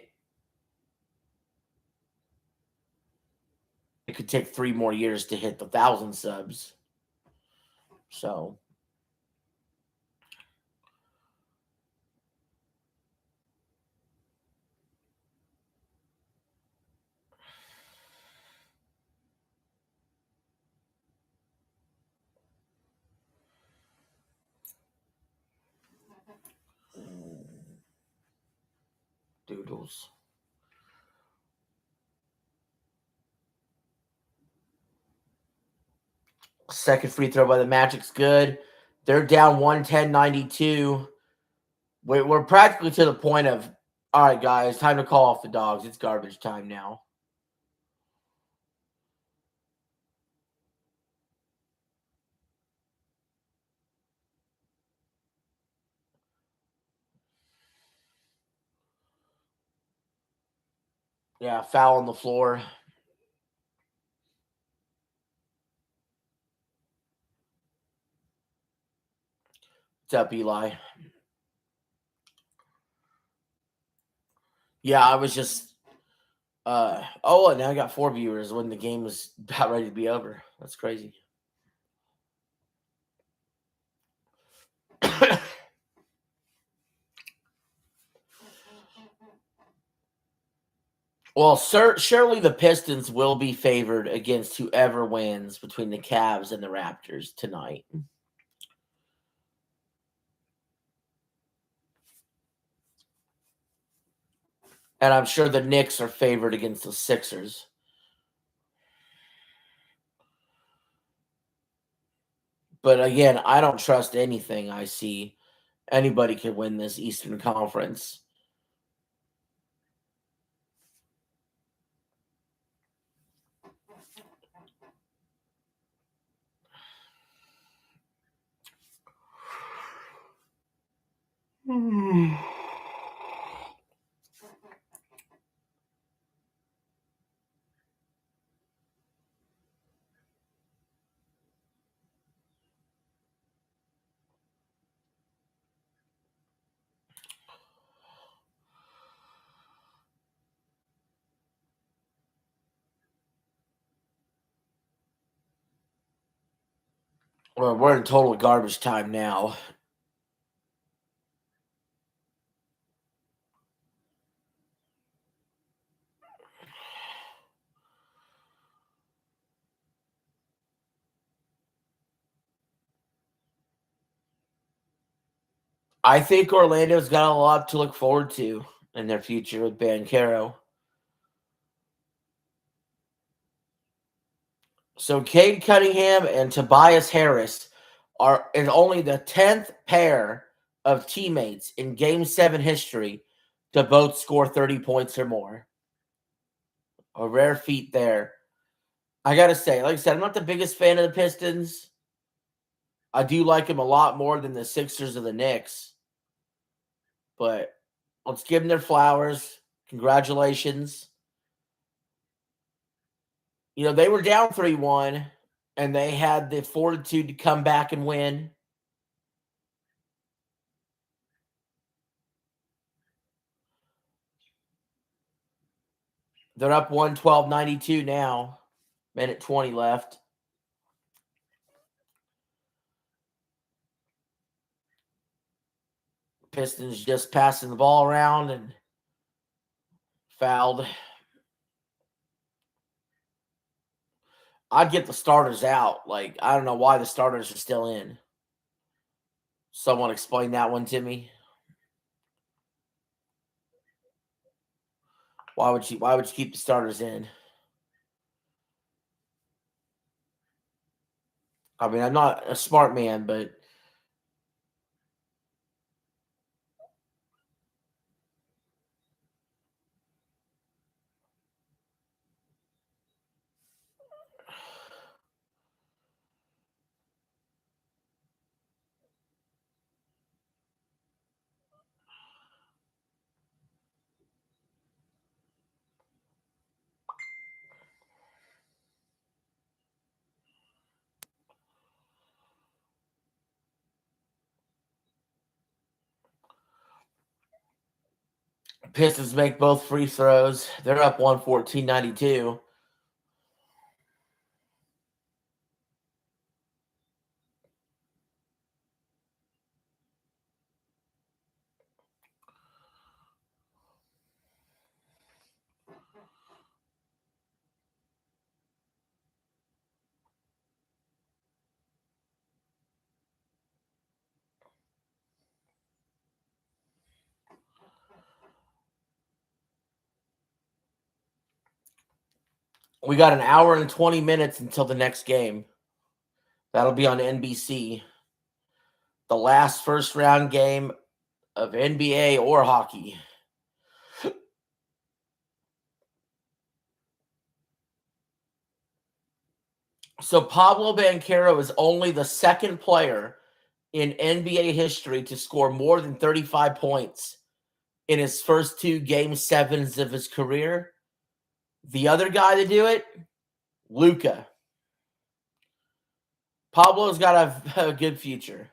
it could take 3 more years to hit the 1,000 subs. So doodles. Second free throw by the Magic's good. They're down 110-92. We're practically to the point of, all right, guys, time to call off the dogs. It's garbage time now. Yeah, foul on the floor. What's up, Eli? Yeah, I was just and now I got 4 viewers when the game was about ready to be over. That's crazy. Well, surely the Pistons will be favored against whoever wins between the Cavs and the Raptors tonight. And I'm sure the Knicks are favored against the Sixers. But again, I don't trust anything I see. Anybody can win this Eastern Conference. Well, we're in total garbage time now. I think Orlando's got a lot to look forward to in their future with Banchero. So Cade Cunningham and Tobias Harris is only the 10th pair of teammates in Game 7 history to both score 30 points or more. A rare feat there. I got to say, like I said, I'm not the biggest fan of the Pistons. I do like them a lot more than the Sixers or the Knicks. But let's give them their flowers. Congratulations. You know, they were down 3-1, and they had the fortitude to come back and win. They're up 112-92 now. Minute 20 left. Pistons just passing the ball around and fouled. I'd get the starters out. Like, I don't know why the starters are still in. Someone explain that one to me. Why would you keep the starters in? I mean, I'm not a smart man, but Pistons make both free throws. They're up 114-92. We got an hour and 20 minutes until the next game. That'll be on NBC. The last first round game of NBA or hockey. So Pablo Banchero is only the second player in NBA history to score more than 35 points in his first two Game 7s of his career. The other guy to do it, Luka. Pablo's got a good future.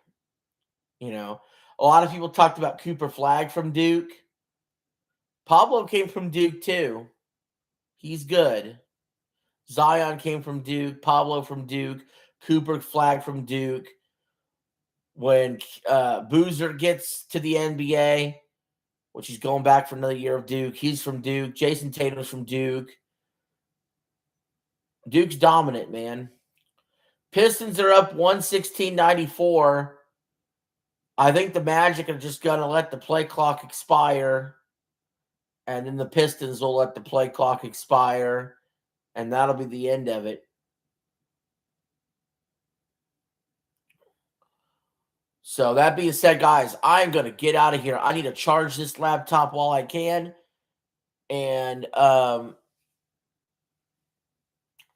You know, a lot of people talked about Cooper Flagg from Duke. Pablo came from Duke too. He's good. Zion came from Duke. Pablo from Duke. Cooper Flagg from Duke. When Boozer gets to the NBA, which he's going back for another year of Duke, he's from Duke. Jason Tatum's from Duke. Duke's dominant, man. Pistons are up 116-94. I think the Magic are just going to let the play clock expire. And then the Pistons will let the play clock expire. And that'll be the end of it. So that being said, guys, I'm going to get out of here. I need to charge this laptop while I can. And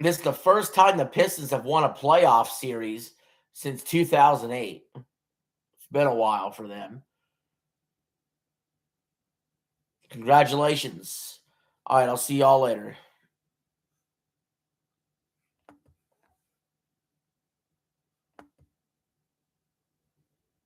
this is the first time the Pistons have won a playoff series since 2008. It's been a while for them. Congratulations. All right, I'll see y'all later.